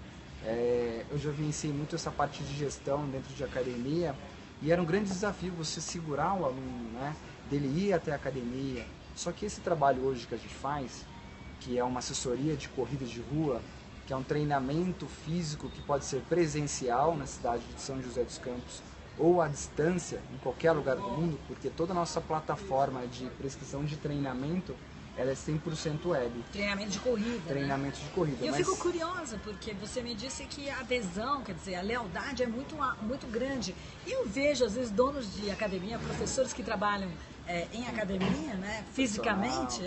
Eu já vivenciei muito essa parte de gestão dentro de academia e era um grande desafio você segurar o aluno, né, dele ir até a academia. Só que esse trabalho hoje que a gente faz, que é uma assessoria de corrida de rua, que é um treinamento físico que pode ser presencial na cidade de São José dos Campos ou à distância, em qualquer lugar do mundo, porque toda a nossa plataforma de prescrição de treinamento, ela é 100% web. Treinamento de corrida, Treinamento de corrida. E eu fico curiosa, porque você me disse que a adesão, quer dizer, a lealdade é muito grande. E eu vejo, às vezes, donos de academia, professores que trabalham em academia, né, fisicamente,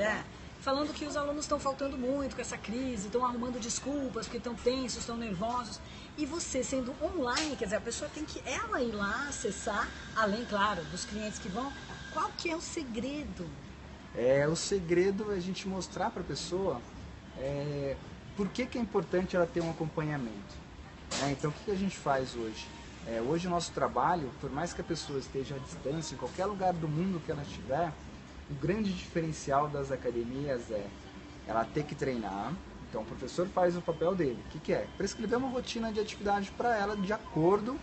falando que os alunos estão faltando muito com essa crise, estão arrumando desculpas porque estão tensos, estão nervosos. E você sendo online, quer dizer, a pessoa tem que ela ir lá acessar, além, claro, dos clientes que vão. Qual que é o segredo? O segredo é a gente mostrar para a pessoa por que é importante ela ter um acompanhamento. Então, o que a gente faz hoje? Hoje o nosso trabalho, por mais que a pessoa esteja à distância, em qualquer lugar do mundo que ela estiver, o grande diferencial das academias é ela ter que treinar. Então o professor faz o papel dele. O que é? Prescrever uma rotina de atividade para ela de acordo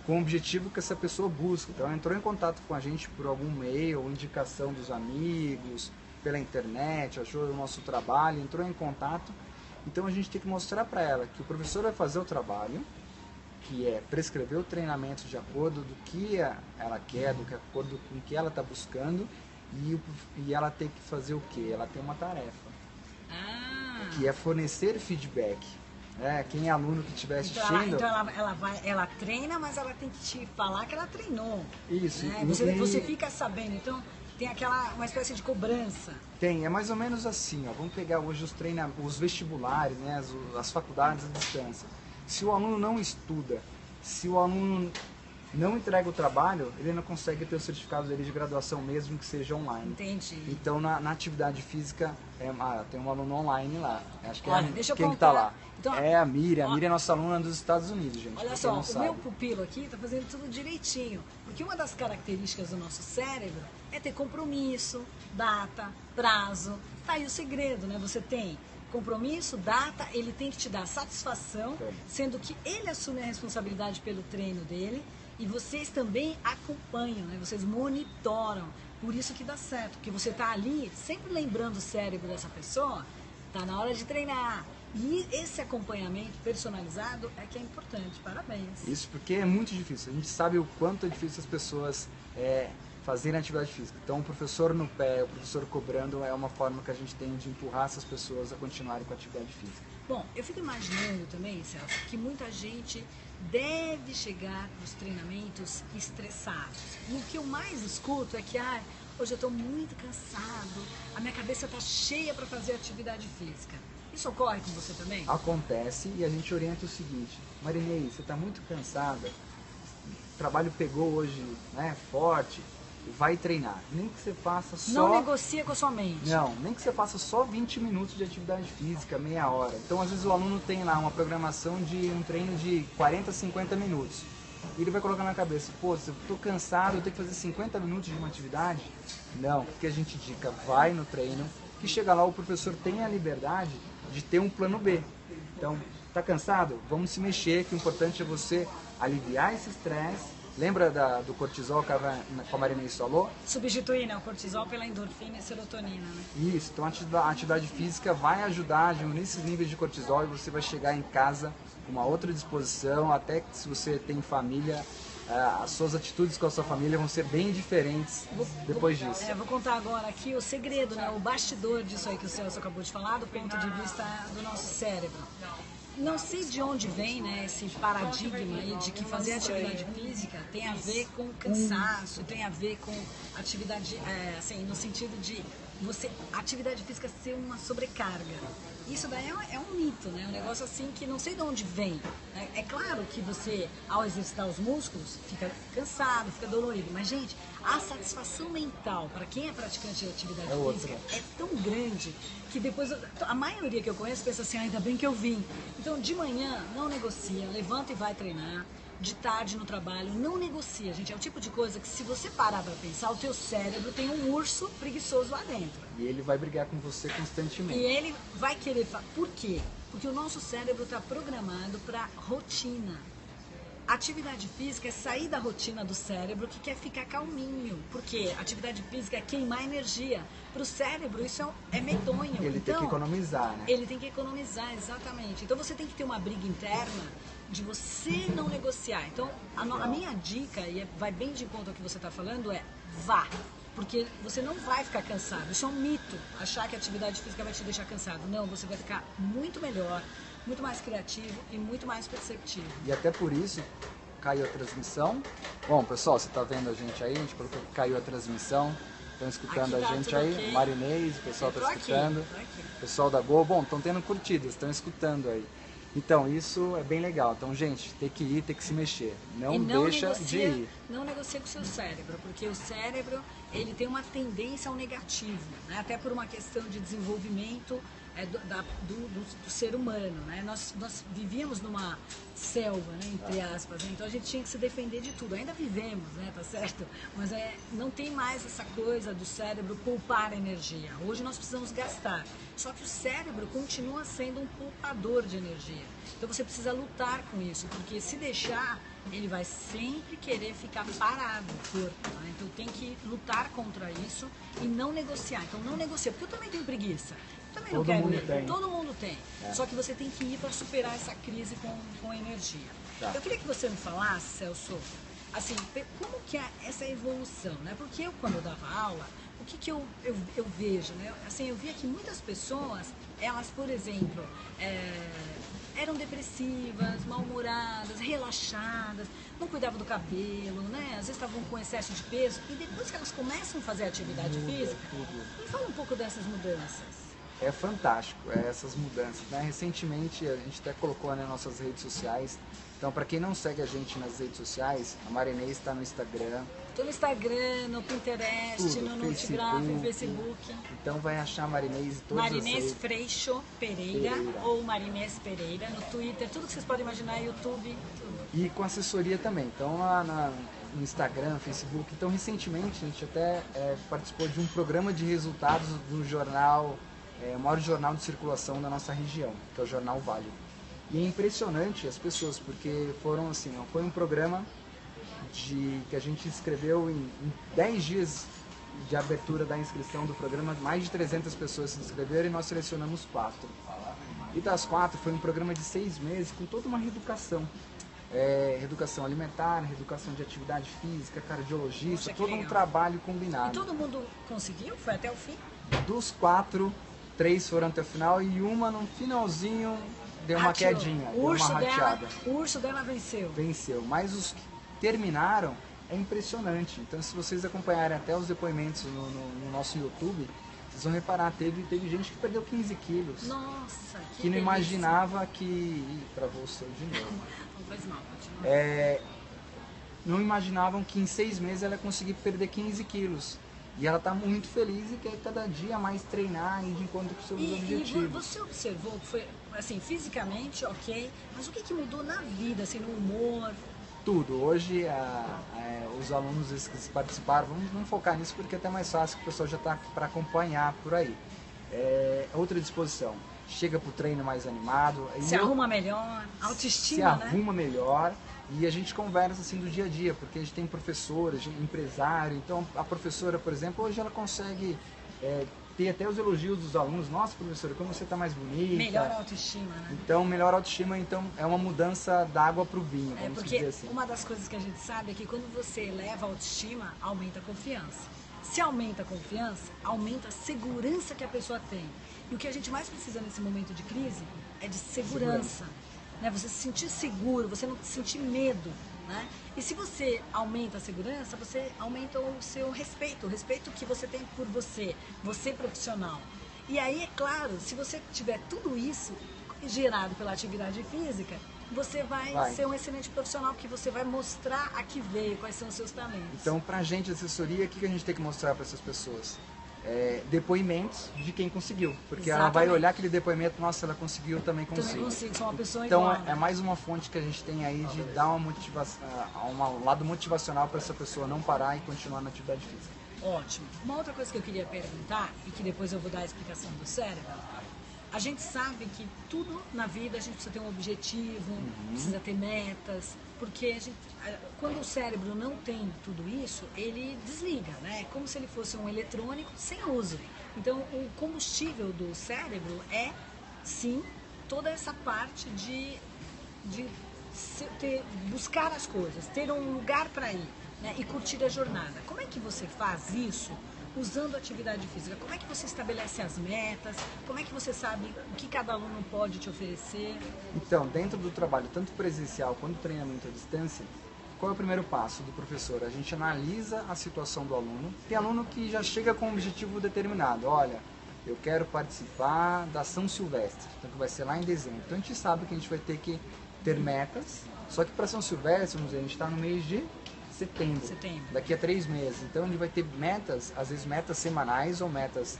com o objetivo que essa pessoa busca. Então ela entrou em contato com a gente por algum e-mail, ou indicação dos amigos, pela internet, achou o nosso trabalho, entrou em contato. Então a gente tem que mostrar para ela que o professor vai fazer o trabalho, que é prescrever o treinamento de acordo do que ela quer, de acordo com o que ela está buscando, e ela tem que fazer o quê? Ela tem uma tarefa, que é fornecer feedback. Quem é aluno que estiver assistindo... Então ela treina, mas ela tem que te falar que ela treinou. Isso. Né? Você fica sabendo, então tem uma espécie de cobrança. É mais ou menos assim. Vamos pegar hoje os vestibulares, né? as faculdades à distância. Se o aluno não estuda, se o aluno não entrega o trabalho, ele não consegue ter o certificado dele de graduação mesmo que seja online. Entendi. Então na atividade física tem um aluno online lá. Acho que quem está lá. Então, a Miriam. A Miriam é nossa aluna dos Estados Unidos, gente. Olha só, o meu pupilo aqui está fazendo tudo direitinho. Porque uma das características do nosso cérebro é ter compromisso, data, prazo. Tá aí o segredo, né? Você tem compromisso, data, ele tem que te dar satisfação, sendo que ele assume a responsabilidade pelo treino dele e vocês também acompanham, né? Vocês monitoram. Por isso que dá certo, porque você está ali sempre lembrando o cérebro dessa pessoa, tá na hora de treinar. E esse acompanhamento personalizado é que é importante. Parabéns. Isso porque é muito difícil. A gente sabe o quanto é difícil as pessoas fazerem atividade física. Então o professor no pé, o professor cobrando é uma forma que a gente tem de empurrar essas pessoas a continuarem com a atividade física. Bom, eu fico imaginando também, Celso, que muita gente deve chegar nos treinamentos estressados. E o que eu mais escuto é que hoje eu estou muito cansado, a minha cabeça está cheia para fazer atividade física. Isso ocorre com você também? Acontece, e a gente orienta o seguinte: Marinei, você está muito cansada, o trabalho pegou hoje, né, forte, vai treinar. Nem que você faça só... Não negocia com a sua mente. Não, nem que você faça só 20 minutos de atividade física, meia hora. Então, às vezes, o aluno tem lá uma programação de um treino de 40, 50 minutos. E ele vai colocar na cabeça, se eu estou cansado, eu tenho que fazer 50 minutos de uma atividade? Não, o que a gente indica? Vai no treino, que chega lá, o professor tem a liberdade de ter um plano B. Então, tá cansado? Vamos se mexer, que o importante é você aliviar esse estresse. Lembra do cortisol que a Marinês falou? Substituir, né, o cortisol pela endorfina e serotonina, né? Isso, então a atividade física vai ajudar a diminuir esses níveis de cortisol e você vai chegar em casa com uma outra disposição, até que se você tem família, as suas atitudes com a sua família vão ser bem diferentes depois disso. Vou contar agora aqui o segredo, né, o bastidor disso aí que o Celso acabou de falar, do ponto de vista do nosso cérebro. Não sei de onde vem, né, esse paradigma aí de que fazer atividade física tem a ver com cansaço, tem a ver com atividade, assim, no sentido de atividade física ser uma sobrecarga. Isso daí é um mito, né? Um negócio assim que não sei de onde vem. É claro que você, ao exercitar os músculos, fica cansado, fica dolorido. Mas, gente, A satisfação mental, para quem é praticante de atividade É outra. física, é tão grande que depois, a maioria que eu conheço pensa assim, ainda bem que eu vim. Então, de manhã, não negocia, levanta e vai treinar. De tarde no trabalho, não negocia, gente. É o tipo de coisa que, se você parar para pensar, o teu cérebro tem um urso preguiçoso lá dentro. E ele vai brigar com você constantemente. E ele vai querer... Por quê? Porque o nosso cérebro está programado para rotina. Atividade física é sair da rotina do cérebro que quer ficar calminho. Porque atividade física é queimar energia. Para o cérebro isso é medonho. Ele tem que economizar, né? Ele tem que economizar, exatamente. Então você tem que ter uma briga interna de você não negociar. Então a minha dica, e vai bem de encontro ao que você está falando, é vá. Porque você não vai ficar cansado. Isso é um mito, achar que a atividade física vai te deixar cansado. Não, você vai ficar muito melhor, muito mais criativo e muito mais perceptivo. E até por isso caiu a transmissão. Bom, pessoal, você está vendo a gente aí, a gente colocou que caiu a transmissão. Estão escutando Aqui a tá gente tudo aí, ok. Marinês, o pessoal Eu está tô aqui, escutando. tô aqui. O pessoal da Gol, bom, estão tendo curtidas, estão escutando aí. Então, isso é bem legal. Então, gente, tem que ir, tem que se mexer. Não deixa de ir. Não negocia com o seu cérebro, porque o cérebro ele tem uma tendência ao negativo, né? Até por uma questão de desenvolvimento do ser humano, né? Nós vivíamos numa selva, né, entre aspas, né? Então a gente tinha que se defender de tudo. Ainda vivemos, né, tá certo? Mas não tem mais essa coisa do cérebro poupar energia. Hoje nós precisamos gastar. Só que o cérebro continua sendo um poupador de energia. Então você precisa lutar com isso, porque se deixar, ele vai sempre querer ficar parado, o corpo, né? Então tem que lutar contra isso e não negociar. Então não negocia, porque eu também tenho preguiça. Também não quero ir. tem. Todo mundo tem. É. Só que você tem que ir para superar essa crise com energia. Tá. Eu queria que você me falasse, Celso, assim, como que é essa evolução, né? Porque eu, quando eu dava aula, o que eu vejo, né? Assim, eu via que muitas pessoas, elas, por exemplo, eram depressivas, mal-humoradas, relaxadas, não cuidavam do cabelo, né? Às vezes estavam com excesso de peso. E depois que elas começam a fazer atividade física, me fala um pouco dessas mudanças. É fantástico, essas mudanças, né? Recentemente a gente até colocou nas nossas redes sociais. Então, para quem não segue a gente nas redes sociais, a Marinês está no Instagram. Estou no Instagram, no Pinterest, Tudo, no Notgraph, no Facebook. Então vai achar Marinês em todas Marinês as redes. Freixo Pereira ou Marinês Pereira, no Twitter, tudo que vocês podem imaginar, YouTube, tudo. E com assessoria também. Então lá no Instagram, Facebook. Então recentemente a gente até participou de um programa de resultados do jornal, o maior jornal de circulação da nossa região, que é o Jornal Vale. E é impressionante as pessoas, porque foram assim, foi um programa que a gente escreveu em 10 dias de abertura da inscrição do programa, mais de 300 pessoas se inscreveram e nós selecionamos 4. E das 4 foi um programa de 6 meses com toda uma reeducação. Reeducação alimentar, reeducação de atividade física, cardiologista, Poxa, todo um legal. trabalho E combinado. todo mundo conseguiu? Foi até o fim? Dos 4, 3 foram até o final e uma no finalzinho deu uma Rateou. quedinha, O deu uma urso rateada. o urso dela venceu. Venceu, mas os que terminaram é impressionante. Então, se vocês acompanharem até os depoimentos no nosso YouTube, vocês vão reparar, teve gente que perdeu 15 quilos, Nossa, que que não delícia. imaginava que... Ih, travou o seu de novo. Não faz mal, continua. Não imaginavam que em 6 meses ela ia conseguir perder 15 quilos. E ela está muito feliz e quer cada dia mais treinar e ir de encontro com seus E objetivos. você observou que foi, assim, fisicamente, ok, mas o que mudou na vida, assim, no humor? Tudo. Hoje, os alunos que participaram, vamos focar nisso porque é até mais fácil, que o pessoal já está para acompanhar por aí. Outra disposição. Chega para o treino mais animado. Se arruma melhor, se autoestima, né? arruma melhor. E a gente conversa assim do dia a dia, porque a gente tem professora, empresário. Então, a professora, por exemplo, hoje ela consegue ter até os elogios dos alunos. Nossa, professora, como você está mais bonita. Melhor autoestima, né? Então, melhor autoestima, então, é uma mudança da água para o vinho, vamos Porque dizer assim. uma das coisas que a gente sabe é que quando você eleva a autoestima, aumenta a confiança. Se aumenta a confiança, aumenta a segurança que a pessoa tem. E o que a gente mais precisa nesse momento de crise é de segurança. Né? Você se sentir seguro, você não sentir medo. Né? E se você aumenta a segurança, você aumenta o seu respeito, o respeito que você tem por você profissional. E aí, é claro, se você tiver tudo isso gerado pela atividade física, você vai ser um excelente profissional, porque você vai mostrar a que veio, quais são os seus talentos. Então, pra gente, assessoria, o que a gente tem que mostrar para essas pessoas? Depoimentos de quem conseguiu. Porque ela vai olhar aquele depoimento, nossa, ela conseguiu, também consigo. Também consigo, sou uma pessoa então, igual. É mais uma fonte que a gente tem aí de dar uma motivação, um lado motivacional para essa pessoa não parar e continuar na atividade física. Ótimo. Uma outra coisa que eu queria perguntar, e que depois eu vou dar a explicação do cérebro, a gente sabe que tudo na vida a gente precisa ter um objetivo, precisa ter metas, porque quando o cérebro não tem tudo isso, ele desliga, né? É como se ele fosse um eletrônico sem uso. Então, o combustível do cérebro é, sim, toda essa parte de buscar as coisas, ter um lugar para ir, né? E curtir a jornada. Como é que você faz isso usando atividade física? Como é que você estabelece as metas? Como é que você sabe o que cada aluno pode te oferecer? Então, dentro do trabalho, tanto presencial quanto treinamento à distância, qual é o primeiro passo do professor? A gente analisa a situação do aluno. Tem aluno que já chega com um objetivo determinado. Olha, eu quero participar da São Silvestre, então que vai ser lá em dezembro. Então a gente sabe que a gente vai ter que ter metas, só que para São Silvestre, vamos dizer, a gente está no mês de setembro, daqui a 3 meses. Então a gente vai ter metas, às vezes metas semanais ou metas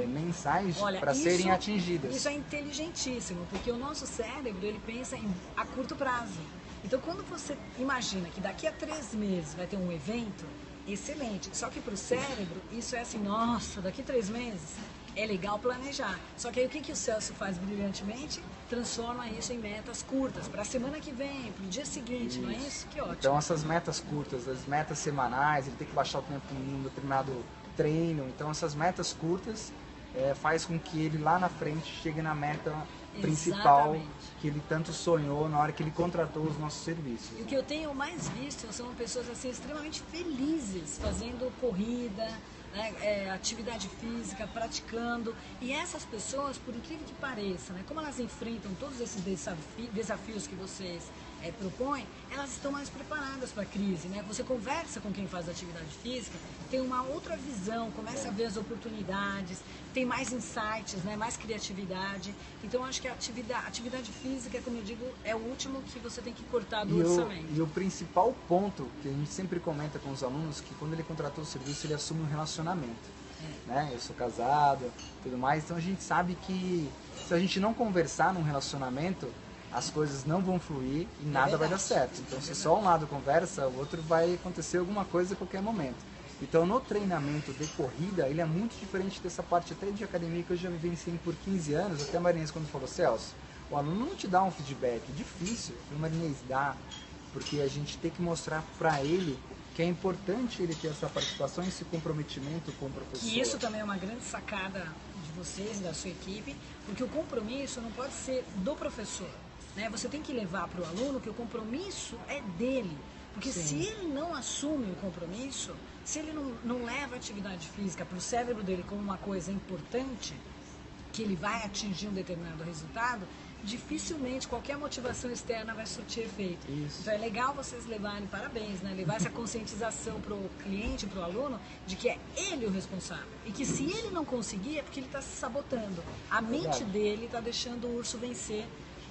mensais para serem atingidas. Isso é inteligentíssimo, porque o nosso cérebro ele pensa a curto prazo. Então quando você imagina que daqui a 3 meses vai ter um evento, excelente. Só que para o cérebro isso é assim, nossa, daqui a 3 meses é legal planejar. Só que aí o que o Celso faz brilhantemente? Transforma isso em metas curtas, para a semana que vem, para o dia seguinte, não é isso? Que ótimo. Então essas metas curtas, as metas semanais, ele tem que baixar o tempo em um determinado treino. Então essas metas curtas faz com que ele lá na frente chegue na meta principal que ele tanto sonhou na hora que ele contratou os nossos serviços. E o que eu tenho mais visto são pessoas assim extremamente felizes fazendo corrida, né, atividade física, praticando. E essas pessoas, por incrível que pareça, né, como elas enfrentam todos esses desafios que vocês propõem, elas estão mais preparadas para a crise, né? Você conversa com quem faz atividade física, tem uma outra visão, começa a ver as oportunidades, tem mais insights, né? Mais criatividade. Então acho que a atividade física, como eu digo, é o último que você tem que cortar do orçamento. E o principal ponto que a gente sempre comenta com os alunos, que quando ele contratou o serviço, ele assume um relacionamento. Né? Eu sou casado, tudo mais, então a gente sabe que se a gente não conversar num relacionamento, as coisas não vão fluir e nada vai dar certo. Então se só um lado conversa, o outro vai acontecer alguma coisa a qualquer momento. Então no treinamento de corrida, ele é muito diferente dessa parte até de academia que eu já vivenciei por 15 anos, até a Marinês quando falou, Celso, o aluno não te dá um feedback, difícil, o Marinês dá, porque a gente tem que mostrar para ele que é importante ele ter essa participação, esse comprometimento com o professor. Que isso também é uma grande sacada de vocês, da sua equipe, porque o compromisso não pode ser do professor, né? Você tem que levar para o aluno que o compromisso é dele, porque se ele não assume o compromisso, se ele não leva a atividade física para o cérebro dele como uma coisa importante, que ele vai atingir um determinado resultado, dificilmente qualquer motivação externa vai surtir efeito. Isso. Então é legal vocês levarem, parabéns, né? Levar essa conscientização para o cliente, para o aluno, de que é ele o responsável. E que se ele não conseguir é porque ele está se sabotando. A mente dele está deixando o urso vencer,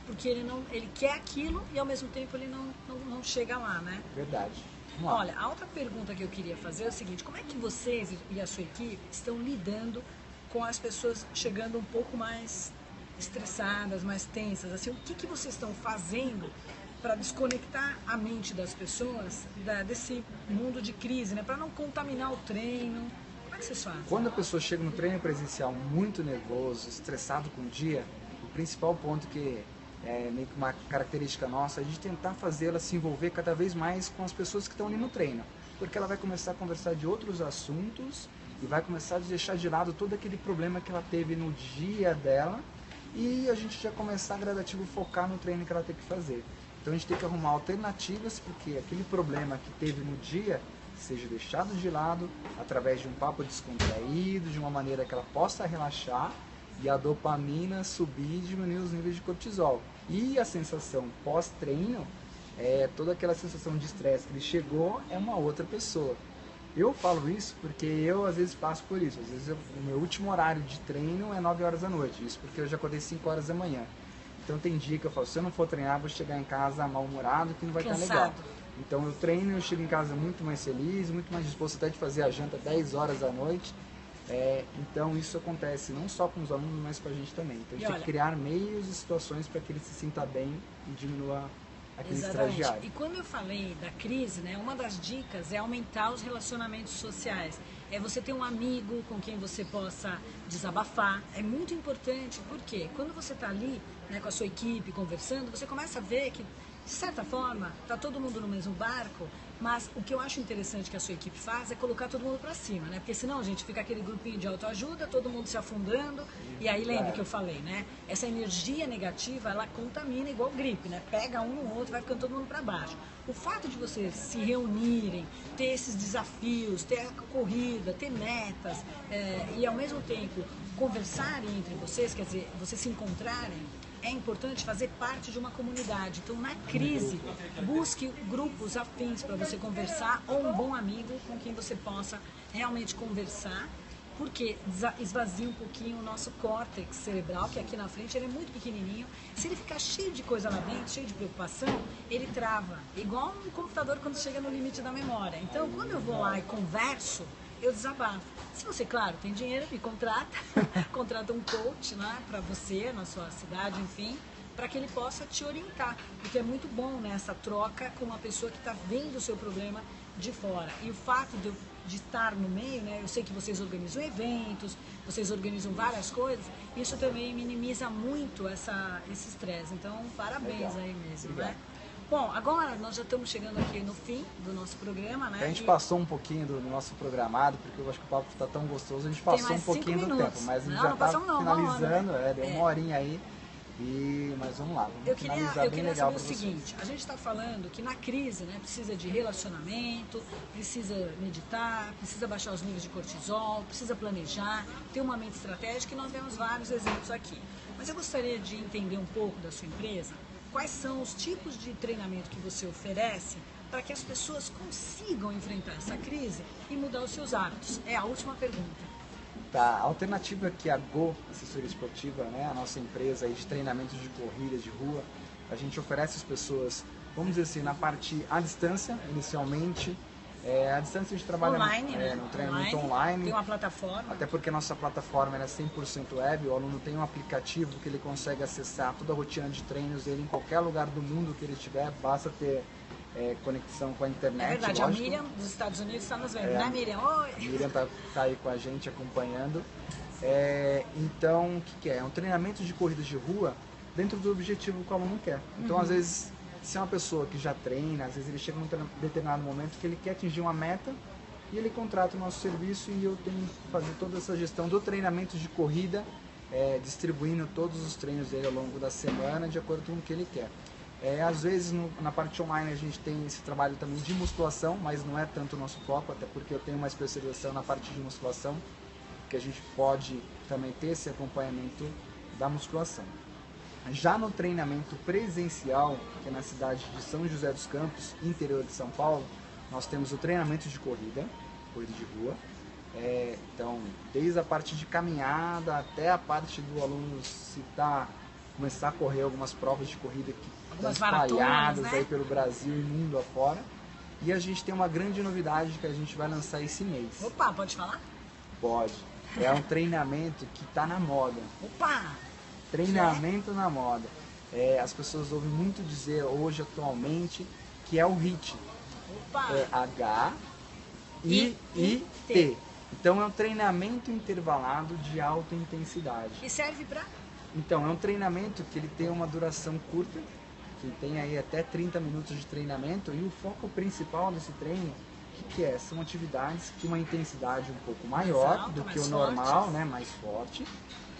porque ele quer aquilo e ao mesmo tempo ele não chega lá, né? Verdade. Olha, a outra pergunta que eu queria fazer é o seguinte, como é que vocês e a sua equipe estão lidando com as pessoas chegando um pouco mais estressadas, mais tensas, assim, o que vocês estão fazendo para desconectar a mente das pessoas desse mundo de crise, né? Para não contaminar o treino? Como é que vocês fazem? Quando a pessoa chega no treino presencial muito nervoso, estressado com o dia, o principal ponto que é meio que uma característica nossa é de tentar fazê-la se envolver cada vez mais com as pessoas que estão ali no treino, porque ela vai começar a conversar de outros assuntos e vai começar a deixar de lado todo aquele problema que ela teve no dia dela, e a gente já começar a gradativo focar no treino que ela tem que fazer. Então a gente tem que arrumar alternativas porque aquele problema que teve no dia seja deixado de lado através de um papo descontraído, de uma maneira que ela possa relaxar e a dopamina subir e diminuir os níveis de cortisol. E a sensação pós-treino, toda aquela sensação de estresse que ele chegou, é uma outra pessoa. Eu falo isso porque eu às vezes passo por isso. Às vezes o meu último horário de treino é 9 horas da noite. Isso porque eu já acordei 5 horas da manhã. Então tem dia que eu falo, se eu não for treinar, vou chegar em casa mal-humorado, que não vai estar legal. Então eu treino, eu chego em casa muito mais feliz, muito mais disposto até de fazer a janta 10 horas da noite. Então isso acontece não só com os alunos, mas com a gente também. Então a gente tem que criar meios e situações para que ele se sinta bem e diminua aquele estresse diário. E quando eu falei da crise, né, uma das dicas é aumentar os relacionamentos sociais. É você ter um amigo com quem você possa desabafar. É muito importante, porque quando você está ali, né, com a sua equipe conversando, você começa a ver que, de certa forma, está todo mundo no mesmo barco, mas o que eu acho interessante que a sua equipe faz é colocar todo mundo para cima, né? Porque senão, gente, fica aquele grupinho de autoajuda, todo mundo se afundando, e aí lembra que eu falei, né? Essa energia negativa, ela contamina igual gripe, né? Pega um no outro, vai ficando todo mundo para baixo. O fato de vocês se reunirem, ter esses desafios, ter a corrida, ter metas, e ao mesmo tempo conversarem entre vocês, quer dizer, vocês se encontrarem, é importante fazer parte de uma comunidade. Então, na crise, busque grupos afins para você conversar ou um bom amigo com quem você possa realmente conversar, porque esvazia um pouquinho o nosso córtex cerebral, que aqui na frente ele é muito pequenininho. Se ele ficar cheio de coisa lá dentro, cheio de preocupação, ele trava. Igual um computador quando chega no limite da memória. Então, quando eu vou lá e converso, eu desabafo. Se você, claro, tem dinheiro, me contrata, contrata um coach, né, para você, na sua cidade, enfim, para que ele possa te orientar. Porque é muito bom, né, essa troca com uma pessoa que está vendo o seu problema de fora. E o fato de estar no meio, né, eu sei que vocês organizam eventos, vocês organizam várias coisas, isso também minimiza muito esse estresse. Então, parabéns aí mesmo, né? Bom, agora nós já estamos chegando aqui no fim do nosso programa, né? A gente passou um pouquinho do nosso programado, porque eu acho que o papo está tão gostoso, a gente passou um pouquinho do tempo, mas a gente já está finalizando, deu uma horinha aí, mas vamos lá, vamos finalizar eu bem queria legal saber o seguinte, a gente está falando que na crise, né, precisa de relacionamento, precisa meditar, precisa baixar os níveis de cortisol, precisa planejar, ter uma mente estratégica, e nós temos vários exemplos aqui. Mas eu gostaria de entender um pouco da sua empresa. Quais são os tipos de treinamento que você oferece para que as pessoas consigam enfrentar essa crise e mudar os seus hábitos? É a última pergunta. Tá, a alternativa que a Go Assessoria Esportiva, né, a nossa empresa aí de treinamentos de corrida de rua, a gente oferece às pessoas, vamos dizer assim, na parte à distância, inicialmente. À distância a gente trabalha no treinamento online. Tem uma plataforma. Até porque a nossa plataforma é 100% web, o aluno tem um aplicativo que ele consegue acessar toda a rotina de treinos dele em qualquer lugar do mundo que ele estiver, basta ter conexão com a internet. É verdade, lógico. A Miriam dos Estados Unidos está nos vendo, né, Miriam? Oi! A Miriam tá aí com a gente acompanhando. Então, o que é? É um treinamento de corridas de rua dentro do objetivo que o aluno quer. Então, às vezes, se é uma pessoa que já treina, às vezes ele chega num determinado momento que ele quer atingir uma meta e ele contrata o nosso serviço e eu tenho que fazer toda essa gestão do treinamento de corrida, distribuindo todos os treinos dele ao longo da semana de acordo com o que ele quer. Às vezes na parte online a gente tem esse trabalho também de musculação, mas não é tanto o nosso foco, até porque eu tenho uma especialização na parte de musculação, que a gente pode também ter esse acompanhamento da musculação. Já no treinamento presencial, que é na cidade de São José dos Campos, interior de São Paulo, nós temos o treinamento de corrida de rua. Então, desde a parte de caminhada até a parte do aluno começar a correr algumas provas de corrida que estão espalhadas, né, aí pelo Brasil e mundo afora. E a gente tem uma grande novidade que a gente vai lançar esse mês. Opa, pode falar? Pode. É um treinamento que está na moda. Opa! Treinamento na moda. As pessoas ouvem muito dizer hoje, atualmente, que é o HIIT. Opa! H-I-I-T. Então é um treinamento intervalado de alta intensidade. E serve para? Então, é um treinamento que ele tem uma duração curta, que tem aí até 30 minutos de treinamento, e o foco principal desse treino, o que é? São atividades que uma intensidade um pouco maior do que o normal, né, mais forte.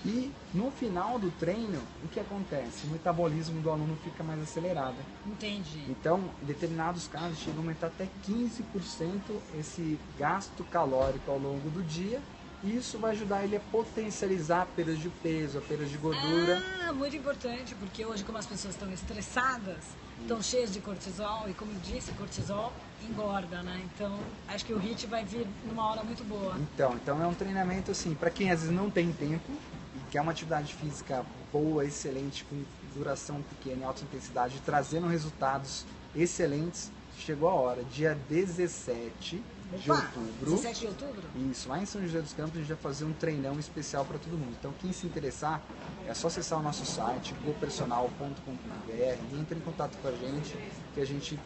E no final do treino, o que acontece? O metabolismo do aluno fica mais acelerado. Entendi. Então, em determinados casos, chega a aumentar até 15% esse gasto calórico ao longo do dia. E isso vai ajudar ele a potencializar a perda de peso, a perda de gordura. Muito importante, porque hoje, como as pessoas estão estressadas, estão cheias de cortisol, e como eu disse, cortisol engorda, né? Então, acho que o HIIT vai vir numa hora muito boa. Então é um treinamento, assim, para quem às vezes não tem tempo, e quer uma atividade física boa, excelente, com duração pequena e alta intensidade, trazendo resultados excelentes, chegou a hora. Dia 17 de outubro. 17 de outubro? Isso, lá em São José dos Campos a gente vai fazer um treinão especial para todo mundo. Então quem se interessar, é só acessar o nosso site, gopersonal.com.br, e entre em contato com a gente, que a gente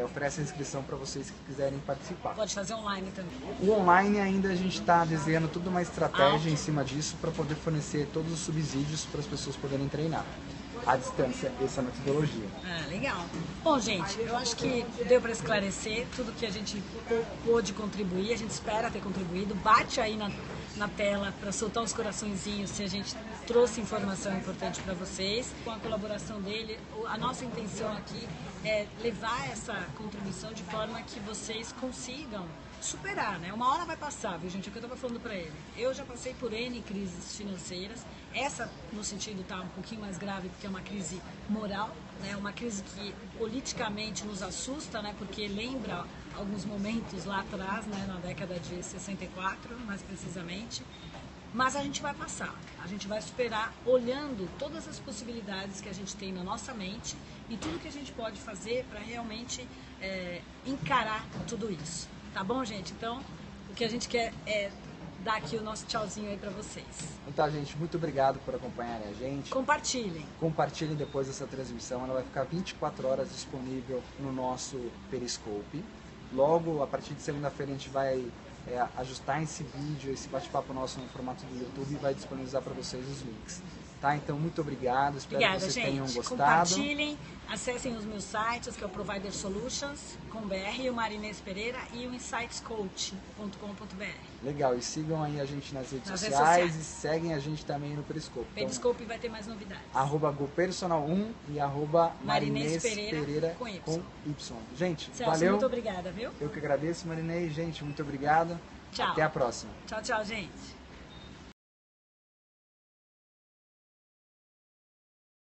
oferece a inscrição para vocês que quiserem participar. Pode fazer online também. O online ainda a gente está desenhando toda uma estratégia em cima disso para poder fornecer todos os subsídios para as pessoas poderem treinar à distância essa metodologia. Ah, legal. Bom, gente, eu acho que deu para esclarecer tudo que a gente pôde contribuir, a gente espera ter contribuído. Bate aí na tela para soltar os coraçõezinhos se a gente trouxe informação importante para vocês. Com a colaboração dele, a nossa intenção aqui é levar essa contribuição de forma que vocês consigam superar, né? Uma hora vai passar, viu, gente? É o que eu estava falando para ele. Eu já passei por N crises financeiras. Essa, no sentido, tá um pouquinho mais grave, porque é uma crise moral, né? Uma crise que politicamente nos assusta, né? Porque lembra alguns momentos lá atrás, né? Na década de 64, mais precisamente. Mas a gente vai passar, a gente vai superar olhando todas as possibilidades que a gente tem na nossa mente e tudo que a gente pode fazer para realmente encarar tudo isso. Tá bom, gente? Então, o que a gente quer é dar aqui o nosso tchauzinho aí para vocês. Então, gente, muito obrigado por acompanharem a gente. Compartilhem. Compartilhem depois dessa transmissão, ela vai ficar 24 horas disponível no nosso Periscope. Logo, a partir de segunda-feira, a gente vai ajustar esse vídeo, esse bate-papo nosso no formato do YouTube e vai disponibilizar para vocês os links. Tá? Então, muito obrigado, espero que vocês tenham gostado. Compartilhem, acessem os meus sites, que é o Provider Solutions.com.br, o Marinês Pereira e o insightscoach.com.br. Legal, e sigam aí a gente nas redes sociais e seguem a gente também no Periscope. Periscope vai ter mais novidades. @gopersonal1 e Marinês Pereira com Y. Gente, Celso, valeu. Muito obrigada, viu? Eu que agradeço, Marinês. Gente, muito obrigado. Tchau. Até a próxima. Tchau, tchau, gente.